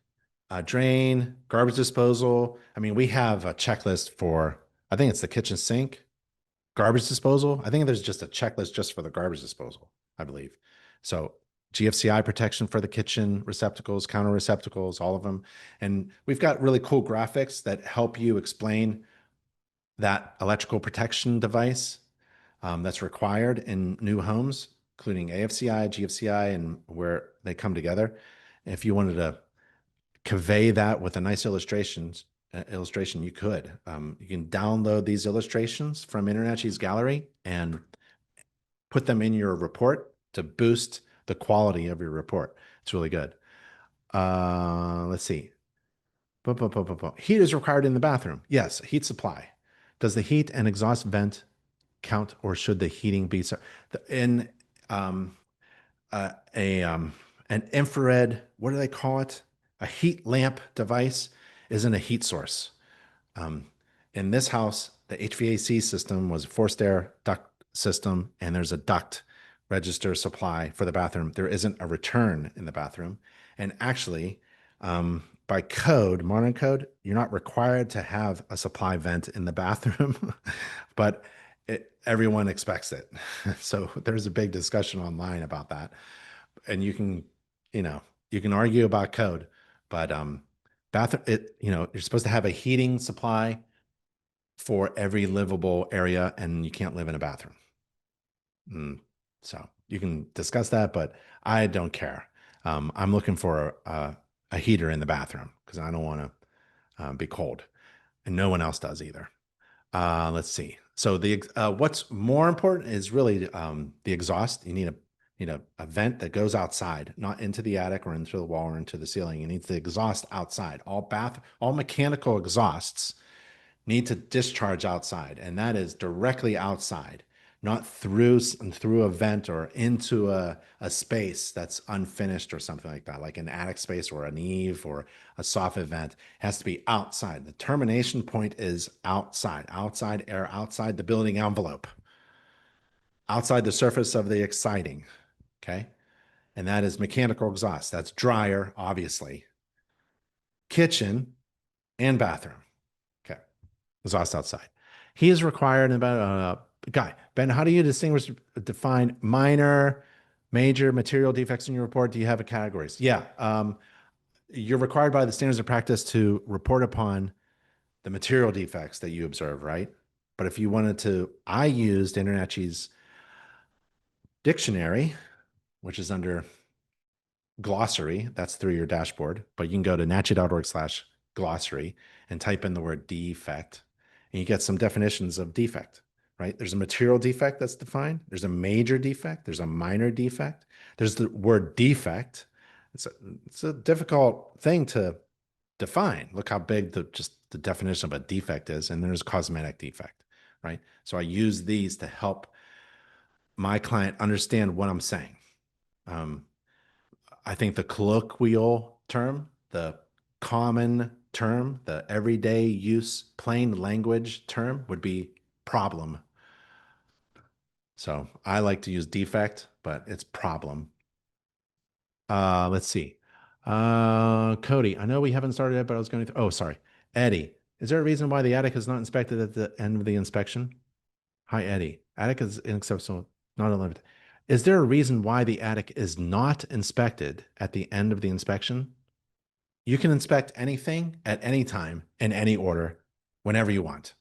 drain, garbage disposal. I mean, we have a checklist for, I think it's the kitchen sink, garbage disposal. I think there's just a checklist just for the garbage disposal, I believe. So GFCI protection for the kitchen receptacles, counter receptacles, all of them. And we've got really cool graphics that help you explain that electrical protection device that's required in new homes, including AFCI, GFCI, and where they come together. If you wanted to convey that with a nice illustration, you could. You can download these illustrations from InterNACHI's gallery and put them in your report to boost the quality of your report. It's really good. Let's see. Heat is required in the bathroom. Yes, heat supply. Does the heat and exhaust vent count, or should the heating be in um, a an infrared? What do they call it? A heat lamp device isn't a heat source. Um, in this house, the HVAC system was a forced air duct system, and there's a duct register supply for the bathroom. There isn't a return in the bathroom. And actually, by code, modern code, you're not required to have a supply vent in the bathroom, but everyone expects it. So there's a big discussion online about that. And you know, you can argue about code, but bathroom, you're supposed to have a heating supply for every livable area, and you can't live in a bathroom. So you can discuss that, but I don't care. I'm looking for a heater in the bathroom because I don't want to be cold, and no one else does either. Let's see. So the what's more important is really the exhaust. You need a vent that goes outside, not into the attic or into the wall or into the ceiling. You need the exhaust outside. All mechanical exhausts need to discharge outside, and that is directly outside, not through a vent or into a space that's unfinished or something like that, like an attic space or an eave or a soffit vent. It has to be outside. The termination point is outside air, outside the building envelope, outside the surface of the exciting. Okay. And that is mechanical exhaust. That's dryer, obviously. Kitchen and bathroom. Okay. Exhaust outside. He is required about guy. Ben, how do you define minor, major material defects in your report? Do you have a categories? Yeah. You're required by the standards of practice to report upon the material defects that you observe, right? But if you wanted to, I used InterNACHI's dictionary, which is under glossary. That's through your dashboard, but you can go to nachi.org/glossary and type in the word defect, and you get some definitions of defect, right? There's a material defect that's defined. There's a major defect. There's a minor defect. There's the word defect. It's a difficult thing to define. Look how big just the definition of a defect is. And there's cosmetic defect, right? So I use these to help my client understand what I'm saying. I think the colloquial term, the common term, the everyday use, plain language term would be problem. So I like to use defect, but it's problem. Let's see. Cody, I know we haven't started yet, but I was going to, oh, sorry. Eddie, is there a reason why the attic is not inspected at the end of the inspection? Hi, Eddie. Attic is inaccessible, not unlimited. Is there a reason why the attic is not inspected at the end of the inspection? You can inspect anything at any time in any order whenever you want.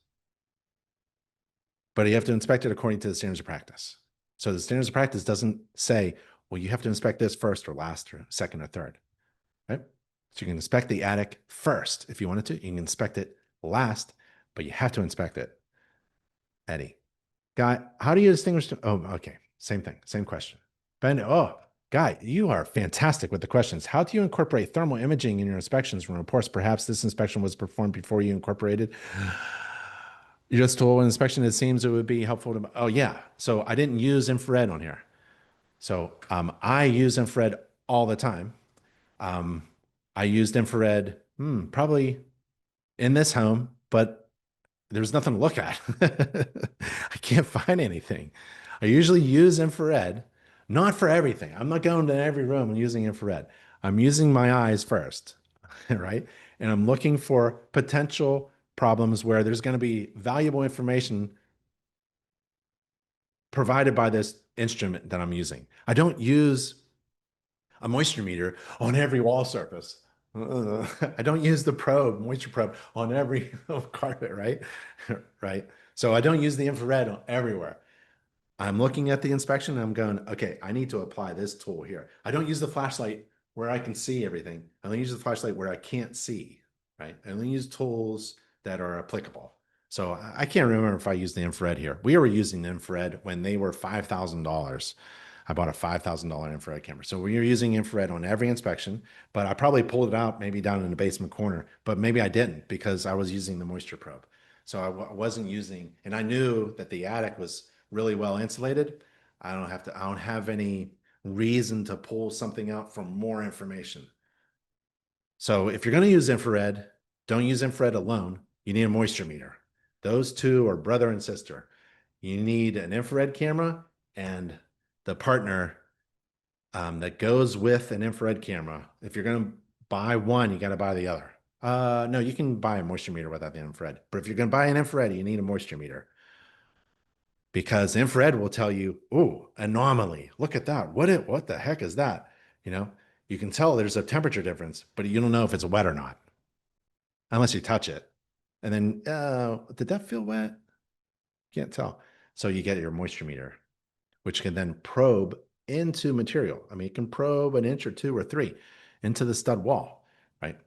But you have to inspect it according to the standards of practice. So the standards of practice doesn't say, well, you have to inspect this first or last or second or third, right? So you can inspect the attic first if you wanted to. You can inspect it last, but you have to inspect it. Eddie, Guy, how do you distinguish? Oh, okay. Same thing. Same question. Ben, oh, Guy, you are fantastic with the questions. How do you incorporate thermal imaging in your inspections from reports? Perhaps this inspection was performed before you incorporated. You just told an inspection, it seems it would be helpful to. Oh, yeah. So I didn't use infrared on here. So I use infrared all the time. I used infrared probably in this home, but there's nothing to look at. I can't find anything. I usually use infrared, not for everything. I'm not going to every room and using infrared. I'm using my eyes first, right? And I'm looking for potential problems where there's going to be valuable information provided by this instrument that I'm using. I don't use a moisture meter on every wall surface. I don't use the probe, moisture probe on every carpet, right? Right. So I don't use the infrared everywhere. I'm looking at the inspection and I'm going, okay, I need to apply this tool here. I don't use the flashlight where I can see everything. I only use the flashlight where I can't see, right? I only use tools that are applicable. So I can't remember if I used the infrared here. We were using the infrared when they were $5,000. I bought a $5,000 infrared camera. So we were using infrared on every inspection, but I probably pulled it out maybe down in the basement corner, but maybe I didn't because I was using the moisture probe. So I wasn't using, and I knew that the attic was really well insulated. I don't have any reason to pull something out for more information. So if you're going to use infrared, don't use infrared alone. You need a moisture meter. Those two are brother and sister. You need an infrared camera and the partner that goes with an infrared camera. If you're going to buy one, you got to buy the other. No, you can buy a moisture meter without the infrared. But if you're going to buy an infrared, you need a moisture meter because infrared will tell you, oh, anomaly. Look at that. What the heck is that? You know, you can tell there's a temperature difference, but you don't know if it's wet or not unless you touch it. And then, did that feel wet? Can't tell. So you get your moisture meter, which can then probe into material. I mean, it can probe an inch or two or three into the stud wall, right?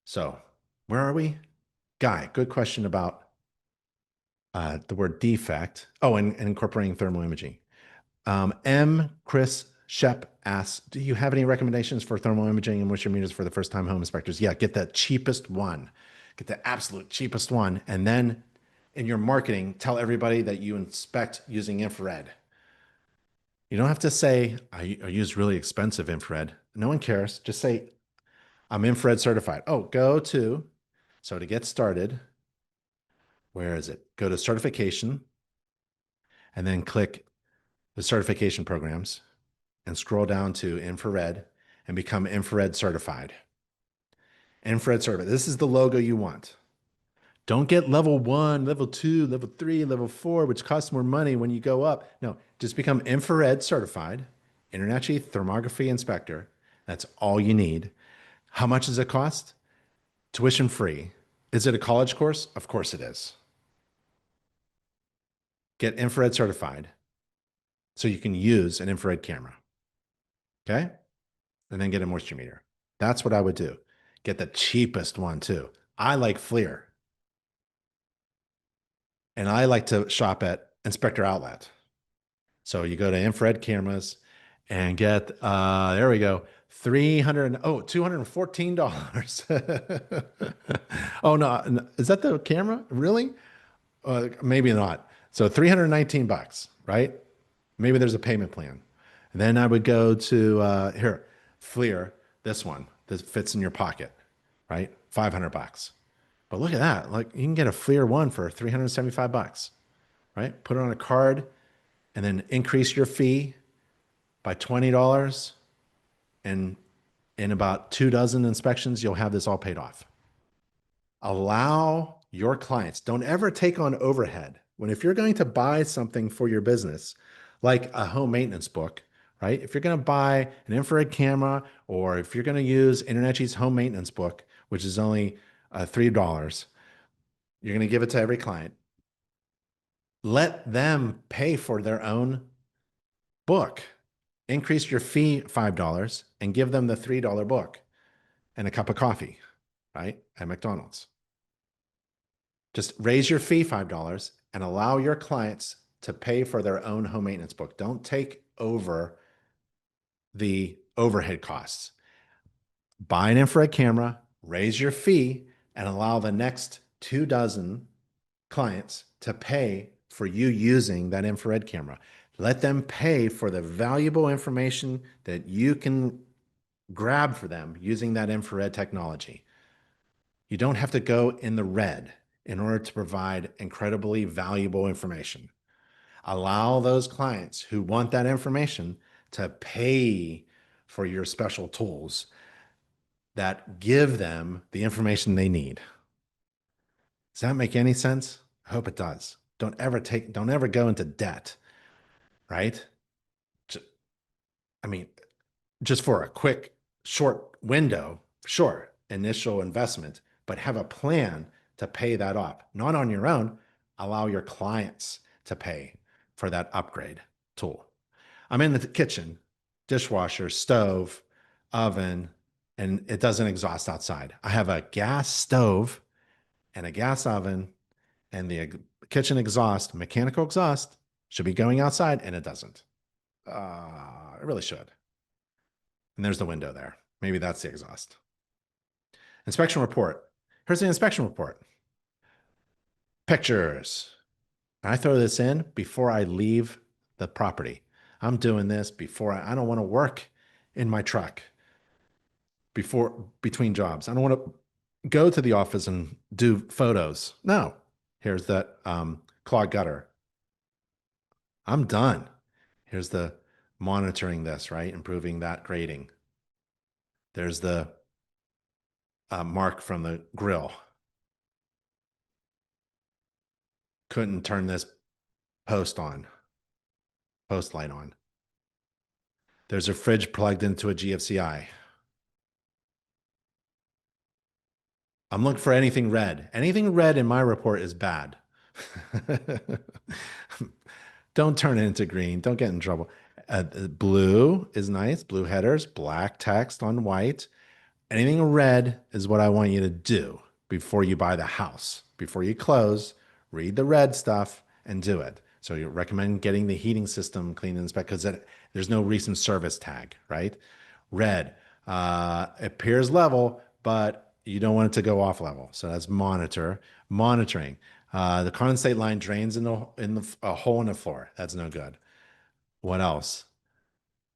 So where are we? Guy, good question about the word defect. Oh, and incorporating thermal imaging. Chris Shep asks, do you have any recommendations for thermal imaging and moisture meters for the first time home inspectors? Yeah, get the cheapest one. Get the absolute cheapest one. And then in your marketing, tell everybody that you inspect using infrared. You don't have to say, I use really expensive infrared. No one cares. Just say, I'm infrared certified. Oh, so to get started, where is it? Go to certification and then click the certification programs and scroll down to infrared and become infrared certified. Infrared certified. This is the logo you want. Don't get level 1, level 2, level 3, level 4, which costs more money when you go up. No, just become infrared certified, InterNACHI thermography inspector. That's all you need. How much does it cost? Tuition free. Is it a college course? Of course it is. Get infrared certified so you can use an infrared camera. Okay? And then get a moisture meter. That's what I would do. Get the cheapest one too. I like FLIR. And I like to shop at Inspector Outlet. So you go to infrared cameras and get, there we go, $214. Oh, no, is that the camera? Really? Maybe not. So 319 bucks, right? Maybe there's a payment plan. And then I would go to, here, FLIR, this one, this fits in your pocket, right? 500 bucks. But look at that. Like you can get a FLIR one for 375 bucks, right? Put it on a card and then increase your fee by $20. And in about 24 inspections, you'll have this all paid off. Allow your clients, don't ever take on overhead. If you're going to buy something for your business, like a home maintenance book right? If you're going to buy an infrared camera or if you're going to use InterNACHI's home maintenance book, which is only $3, you're going to give it to every client. Let them pay for their own book. Increase your fee $5 and give them the $3 book and a cup of coffee, right? At McDonald's. Just raise your fee $5 and allow your clients to pay for their own home maintenance book. Don't take over the overhead costs. Buy an infrared camera, raise your fee, and allow the next 24 clients to pay for you using that infrared camera. Let them pay for the valuable information that you can grab for them using that infrared technology. You don't have to go in the red in order to provide incredibly valuable information. Allow those clients who want that information to pay for your special tools that give them the information they need. Does that make any sense? I hope it does. Don't ever go into debt, right? I mean, just for a quick, short window, sure, initial investment, but have a plan to pay that off. Not on your own. Allow your clients to pay for that upgrade tool. I'm in the kitchen, dishwasher, stove, oven, and it doesn't exhaust outside. I have a gas stove and a gas oven, and the kitchen exhaust, mechanical exhaust, should be going outside, and it doesn't. It really should. And there's the window there. Maybe that's the exhaust. Inspection report. Here's the inspection report. Pictures. I throw this in before I leave the property. I'm doing this before I don't want to work in my truck between jobs. I don't want to go to the office and do photos. No. Here's that clogged gutter. I'm done. Here's the monitoring this, right? Improving that grading. There's the mark from the grill. Couldn't turn this post light on. There's a fridge plugged into a GFCI. I'm looking for anything red. Anything red in my report is bad. Don't turn it into green. Don't get in trouble. Blue is nice. Blue headers, black text on white. Anything red is what I want you to do before you buy the house. Before you close, read the red stuff and do it. So you recommend getting the heating system cleaned and inspected because there's no recent service tag, right? Red appears level, but you don't want it to go off level. So that's monitoring. The condensate line drains in a hole in the floor. That's no good. What else?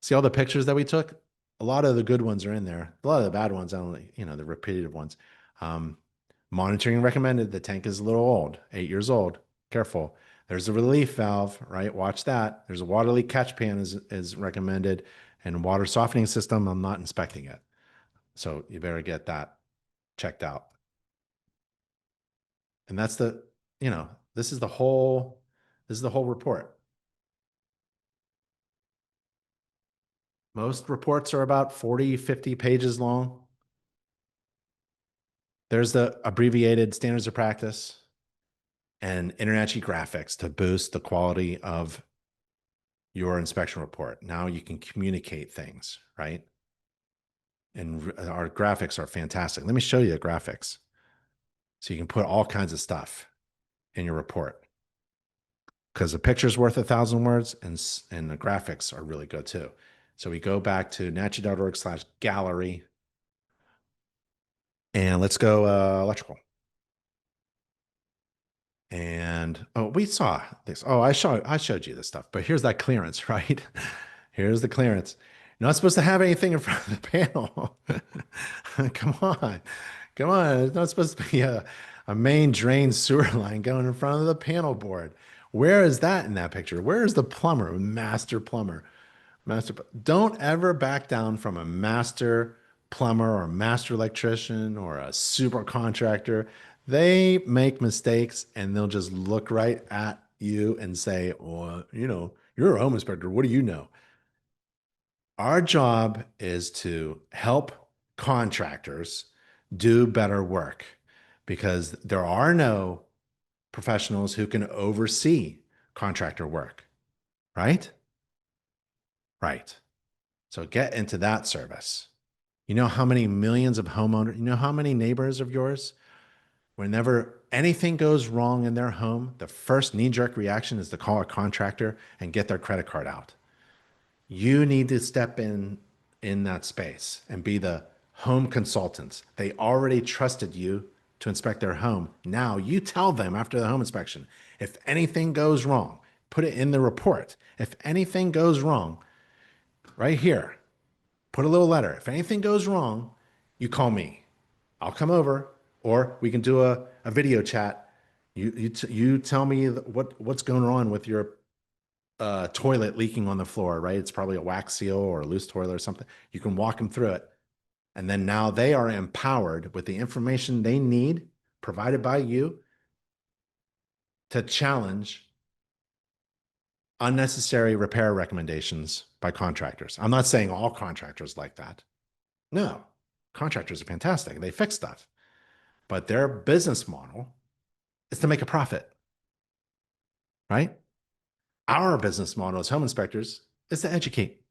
See all the pictures that we took? A lot of the good ones are in there. A lot of the bad ones, I don't, the repetitive ones. Monitoring recommended. The tank is a little old, 8 years old. Careful. There's a relief valve, right? Watch that. There's a water leak catch pan is recommended, and water softening system. I'm not inspecting it, so you better get that checked out. And that's this is the whole report. Most reports are about 40, 50 pages long. There's the abbreviated standards of practice and InterNACHI graphics to boost the quality of your inspection report. Now you can communicate things, right? And our graphics are fantastic. Let me show you the graphics. So you can put all kinds of stuff in your report because the picture's worth 1,000 words and the graphics are really good too. So we go back to nachi.org/gallery and let's go electrical. And we saw this. I showed you this stuff, but here's that clearance, right? Here's the clearance. You're not supposed to have anything in front of the panel. Come on. It's not supposed to be a main drain sewer line going in front of the panel board. Where is that in that picture? Where is the plumber, master plumber? Don't ever back down from a master plumber or master electrician or a super contractor. They make mistakes and they'll just look right at you and say, well, you're a home inspector. What do you know? Our job is to help contractors do better work because there are no professionals who can oversee contractor work, right? Right. So get into that service. You know how many millions of homeowners, you know how many neighbors of yours, whenever anything goes wrong in their home, the first knee-jerk reaction is to call a contractor and get their credit card out. You need to step in that space and be the home consultants. They already trusted you to inspect their home. Now you tell them after the home inspection, if anything goes wrong, put it in the report. If anything goes wrong, right here, put a little letter. If anything goes wrong, you call me. I'll come over, or we can do a video chat. You tell me what's going on with your toilet leaking on the floor, right? It's probably a wax seal or a loose toilet or something. You can walk them through it. And then now they are empowered with the information they need provided by you to challenge unnecessary repair recommendations by contractors. I'm not saying all contractors like that. No, contractors are fantastic. They fix stuff. But their business model is to make a profit, right? Our business model as home inspectors is to educate.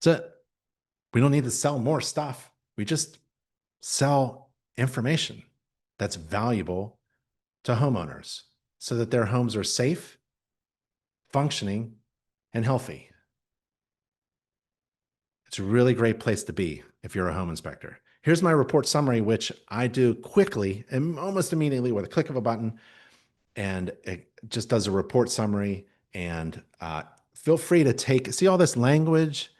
That's it. We don't need to sell more stuff. We just sell information that's valuable to homeowners so that their homes are safe, functioning, and healthy. It's a really great place to be if you're a home inspector. Here's my report summary, which I do quickly and almost immediately with a click of a button. And it just does a report summary. And feel free to see all this language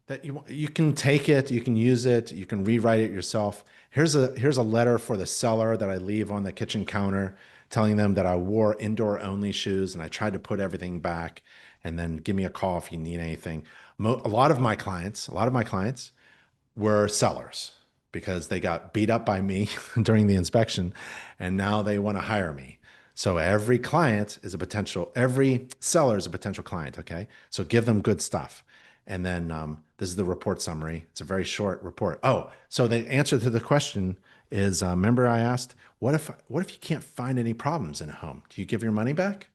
that you can take it, you can use it, you can rewrite it yourself. Here's a letter for the seller that I leave on the kitchen counter telling them that I wore indoor only shoes and I tried to put everything back, and then give me a call if you need anything. A lot of my clients were sellers because they got beat up by me during the inspection and now they want to hire me. So every seller is a potential client. Okay. So give them good stuff. And then this is the report summary. It's a very short report. Oh, so the answer to the question is, remember I asked, what if you can't find any problems in a home? Do you give your money back?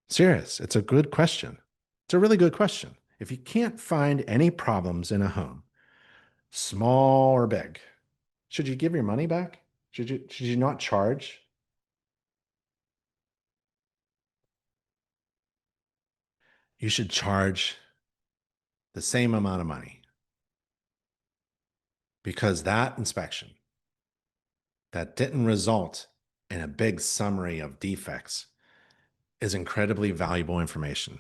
Serious. It's a good question. It's a really good question. If you can't find any problems in a home, small or big, should you give your money back? Should you not charge? You should charge the same amount of money because that inspection that didn't result in a big summary of defects is incredibly valuable information.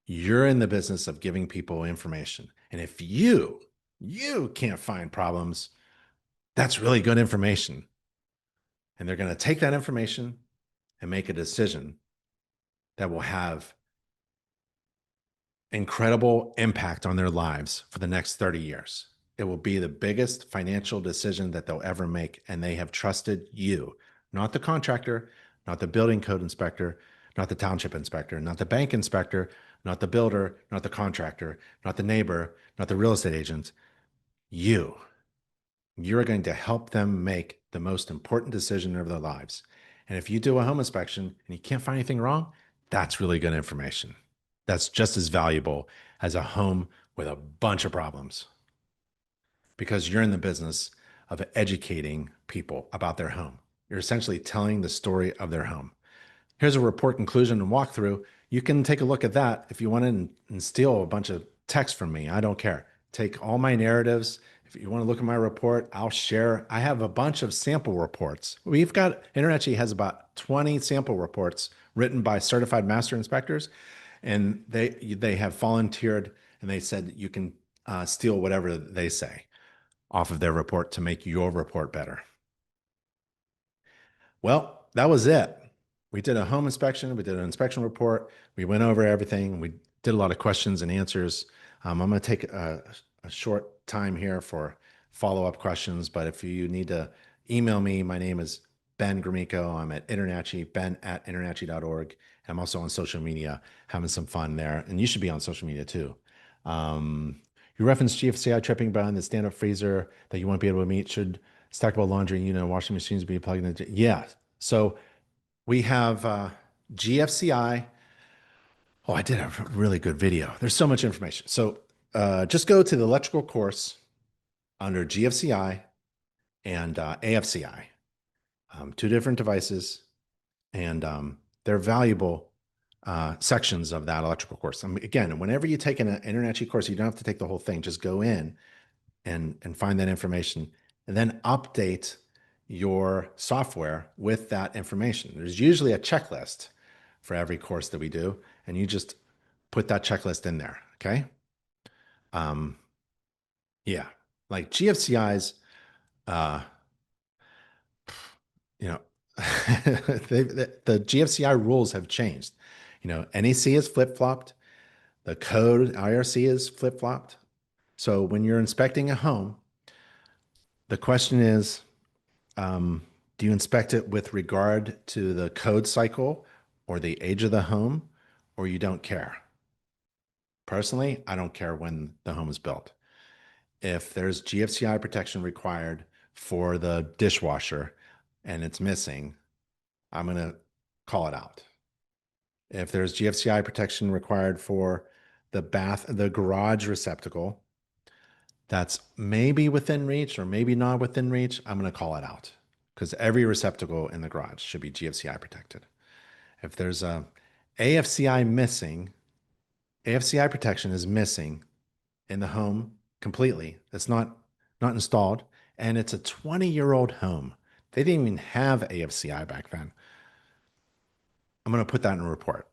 You're in the business of giving people information. And if you can't find problems, that's really good information. And they're going to take that information and make a decision that will have incredible impact on their lives for the next 30 years. It will be the biggest financial decision that they'll ever make. And they have trusted you, not the contractor, not the building code inspector, not the township inspector, not the bank inspector, not the builder, not the contractor, not the neighbor, not the real estate agent. You're going to help them make the most important decision of their lives. And if you do a home inspection and you can't find anything wrong, that's really good information. That's just as valuable as a home with a bunch of problems because you're in the business of educating people about their home. You're essentially telling the story of their home. Here's a report conclusion and walkthrough. You can take a look at that if you want to and steal a bunch of text from me. I don't care. Take all my narratives. If you want to look at my report, I'll share. I have a bunch of sample reports. InterNACHI has about 20 sample reports written by certified master inspectors, and they have volunteered and they said you can steal whatever they say off of their report to make your report better. Well, that was it. We did a home inspection. We did an inspection report. We went over everything. We did a lot of questions and answers. I'm going to take a short time here for follow-up questions, but if you need to email me, my name is Ben Gromicko. I'm at InterNACHI, ben@internachi.org. I'm also on social media, having some fun there. And you should be on social media too. You referenced GFCI tripping behind the stand-up freezer that you won't be able to meet. Should stackable laundry unit and washing machines be plugged into? Yeah. So we have GFCI. Oh, I did a really good video. There's so much information. So just go to the electrical course under GFCI and AFCI, two different devices, and they're valuable sections of that electrical course. Again, whenever you take an InterNACHI course, you don't have to take the whole thing. Just go in and find that information and then update your software with that information. There's usually a checklist for every course that we do, and you just put that checklist in there. Okay. Yeah. Like GFCI's, uh, you know, the GFCI rules have changed. NEC is flip-flopped. The code IRC is flip-flopped. So when you're inspecting a home, the question is, do you inspect it with regard to the code cycle or the age of the home, or you don't care? Personally, I don't care when the home is built. If there's GFCI protection required for the dishwasher and it's missing, I'm going to call it out. If there's GFCI protection required for the garage receptacle, that's maybe within reach or maybe not within reach, I'm going to call it out because every receptacle in the garage should be GFCI protected. If there's a AFCI missing, AFCI protection is missing in the home completely. It's not installed, and it's a 20-year-old home. They didn't even have AFCI back then. I'm going to put that in a report.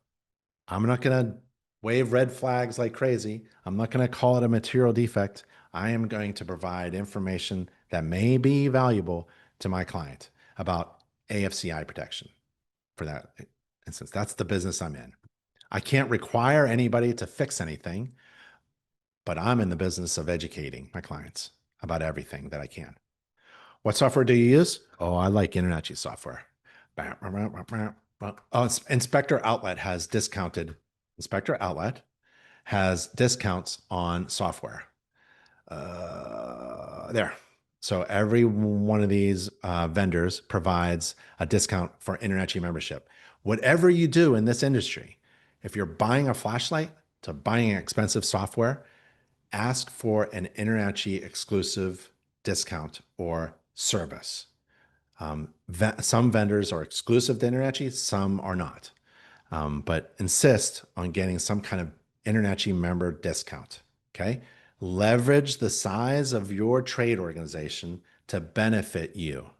I'm not going to wave red flags like crazy. I'm not going to call it a material defect. I am going to provide information that may be valuable to my client about AFCI protection for that instance. That's the business I'm in. I can't require anybody to fix anything, but I'm in the business of educating my clients about everything that I can. What software do you use? Oh, I like InterNACHI software. Oh, Inspector Outlet has discounted. Inspector Outlet has discounts on software. There. So every one of these vendors provides a discount for InterNACHI membership. Whatever you do in this industry, if you're buying a flashlight to buying expensive software, ask for an InterNACHI exclusive discount or service. Some vendors are exclusive to InterNACHI, some are not. But insist on getting some kind of InterNACHI member discount. Okay. Leverage the size of your trade organization to benefit you.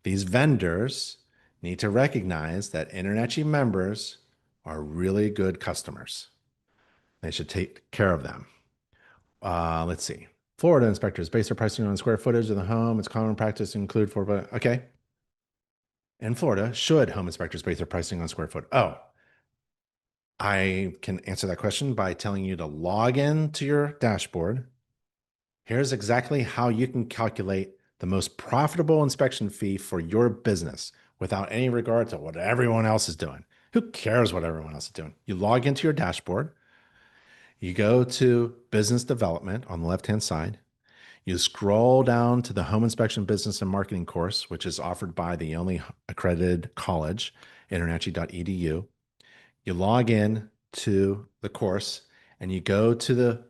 These vendors need to recognize that InterNACHI members are really good customers. They should take care of them. Let's see. Florida inspectors base their pricing on square footage of the home. It's common practice to include okay. In Florida, should home inspectors base their pricing on square foot? Oh, I can answer that question by telling you to log in to your dashboard. Here's exactly how you can calculate the most profitable inspection fee for your business without any regard to what everyone else is doing. Who cares what everyone else is doing? You log into your dashboard. You go to business development on the left-hand side. You scroll down to the home inspection business and marketing course, which is offered by the only accredited college, internachi.edu. You log in to the course and you go to the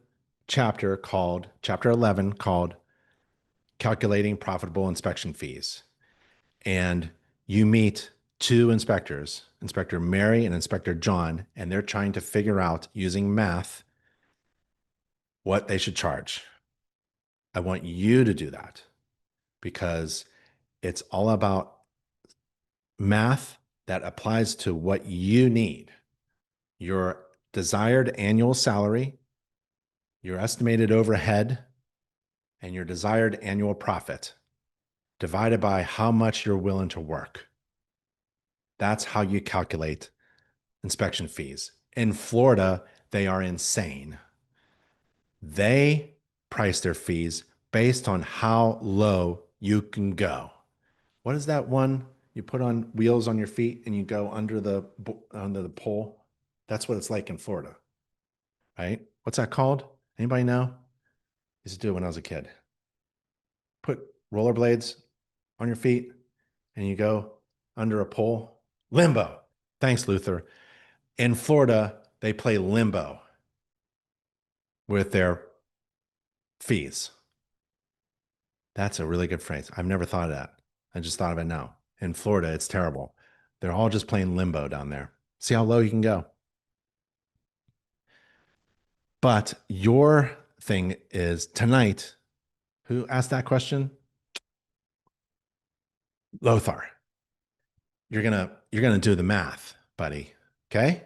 chapter 11 called Calculating Profitable Inspection Fees. And you meet two inspectors, Inspector Mary and Inspector John, and they're trying to figure out using math what they should charge. I want you to do that because it's all about math that applies to what you need. Your desired annual salary, your estimated overhead, and your desired annual profit divided by how much you're willing to work. That's how you calculate inspection fees. In Florida, they are insane. They price their fees based on how low you can go. What is that one You put on wheels on your feet and you go under the pole. That's what it's like in Florida, right? What's that called? Anybody know? I used to do it when I was a kid. Put rollerblades on your feet and you go under a pole. Limbo. Thanks, Luther. In Florida, they play limbo with their fees. That's a really good phrase. I've never thought of that. I just thought of it now. In Florida, it's terrible. They're all just playing limbo down there. See how low you can go. But your thing is tonight. Who asked that question? Lothar. You're gonna do the math, buddy. Okay?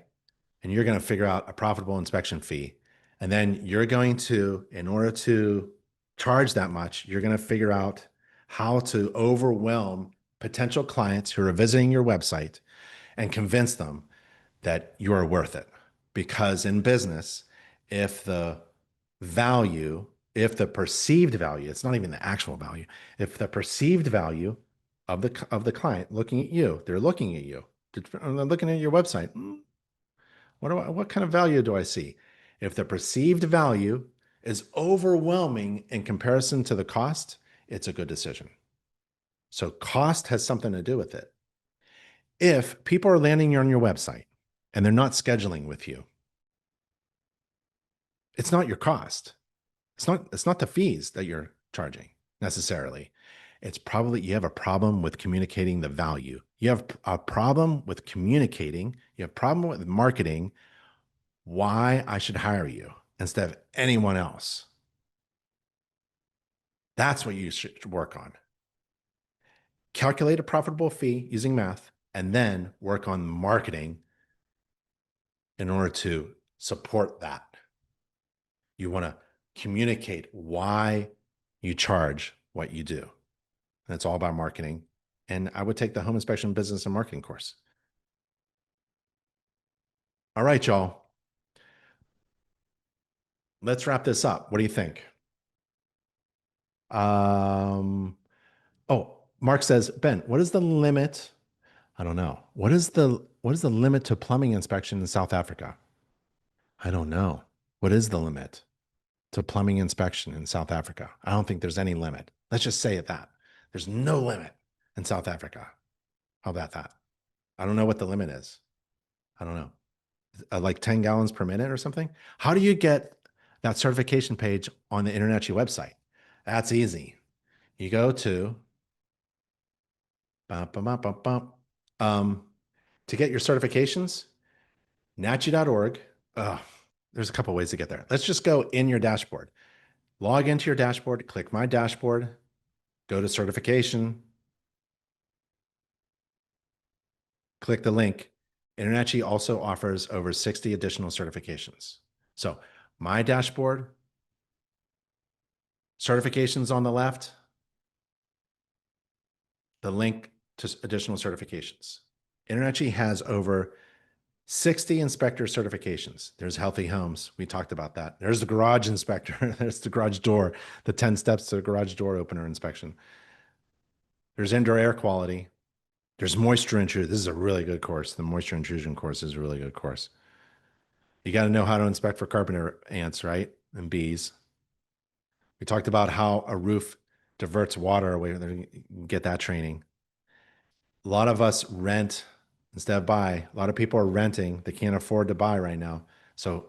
And you're gonna figure out a profitable inspection fee. And then you're going to, in order to charge that much, you're gonna figure out how to overwhelm potential clients who are visiting your website and convince them that you are worth it. Because in business, if the value, if the perceived value, it's not even the actual value, if the perceived value of the client looking at you, they're looking at you, they're looking at your website. What kind of value do I see? If the perceived value is overwhelming in comparison to the cost, it's a good decision. So cost has something to do with it. If people are landing on your website and they're not scheduling with you, it's not your cost. It's not the fees that you're charging necessarily. It's probably you have a problem with communicating the value. You have a problem with communicating. You have a problem with marketing why I should hire you instead of anyone else. That's what you should work on. Calculate a profitable fee using math and then work on marketing in order to support that. You want to communicate why you charge what you do. And it's all about marketing. And I would take the home inspection business and marketing course. All right, y'all. Let's wrap this up. What do you think? Oh, Mark says, Ben, what is the limit? I don't know. What is the limit to plumbing inspection in South Africa? I don't know. What is the limit to plumbing inspection in South Africa? I don't think there's any limit. Let's just say it that. There's no limit in South Africa. How about that? I don't know what the limit is. I don't know. Like 10 gallons per minute or something? How do you get that certification page on the InterNACHI website? That's easy. You go to to get your certifications, nachi.org. There's a couple ways to get there. Let's just go in your dashboard. Log into your dashboard, click My Dashboard, go to Certification, click the link. InterNACHI also offers over 60 additional certifications. So My Dashboard, certifications on the left, the link to additional certifications. InterNACHI has over 60 inspector certifications. There's Healthy Homes. We talked about that. There's the garage inspector. There's the garage door, the 10 steps to the garage door opener inspection. There's indoor air quality. There's moisture intrusion. This is a really good course. The moisture intrusion course is a really good course. You got to know how to inspect for carpenter ants, right? And bees. We talked about how a roof diverts water away. Get that training. A lot of us rent instead of buy. A lot of people are renting. They can't afford to buy right now. So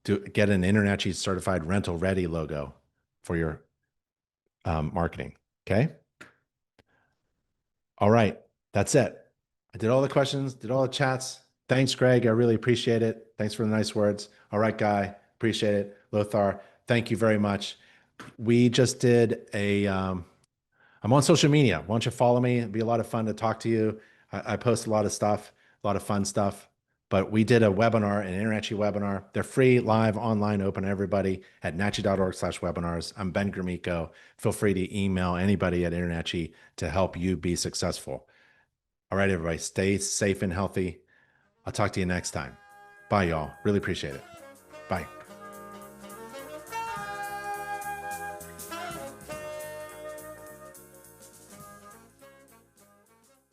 get an InterNACHI certified rental ready logo for your marketing. Okay. All right. That's it. I did all the questions, did all the chats. Thanks, Greg. I really appreciate it. Thanks for the nice words. All right, Guy. Appreciate it. Lothar, thank you very much. We just did I'm on social media. Why don't you follow me? It'd be a lot of fun to talk to you. I post a lot of stuff, a lot of fun stuff. But we did a webinar, an InterNACHI webinar. They're free, live, online, open to everybody at nachi.org/webinars. I'm Ben Gromicko. Feel free to email anybody at InterNACHI to help you be successful. All right, everybody, stay safe and healthy. I'll talk to you next time. Bye, y'all. Really appreciate it. Bye.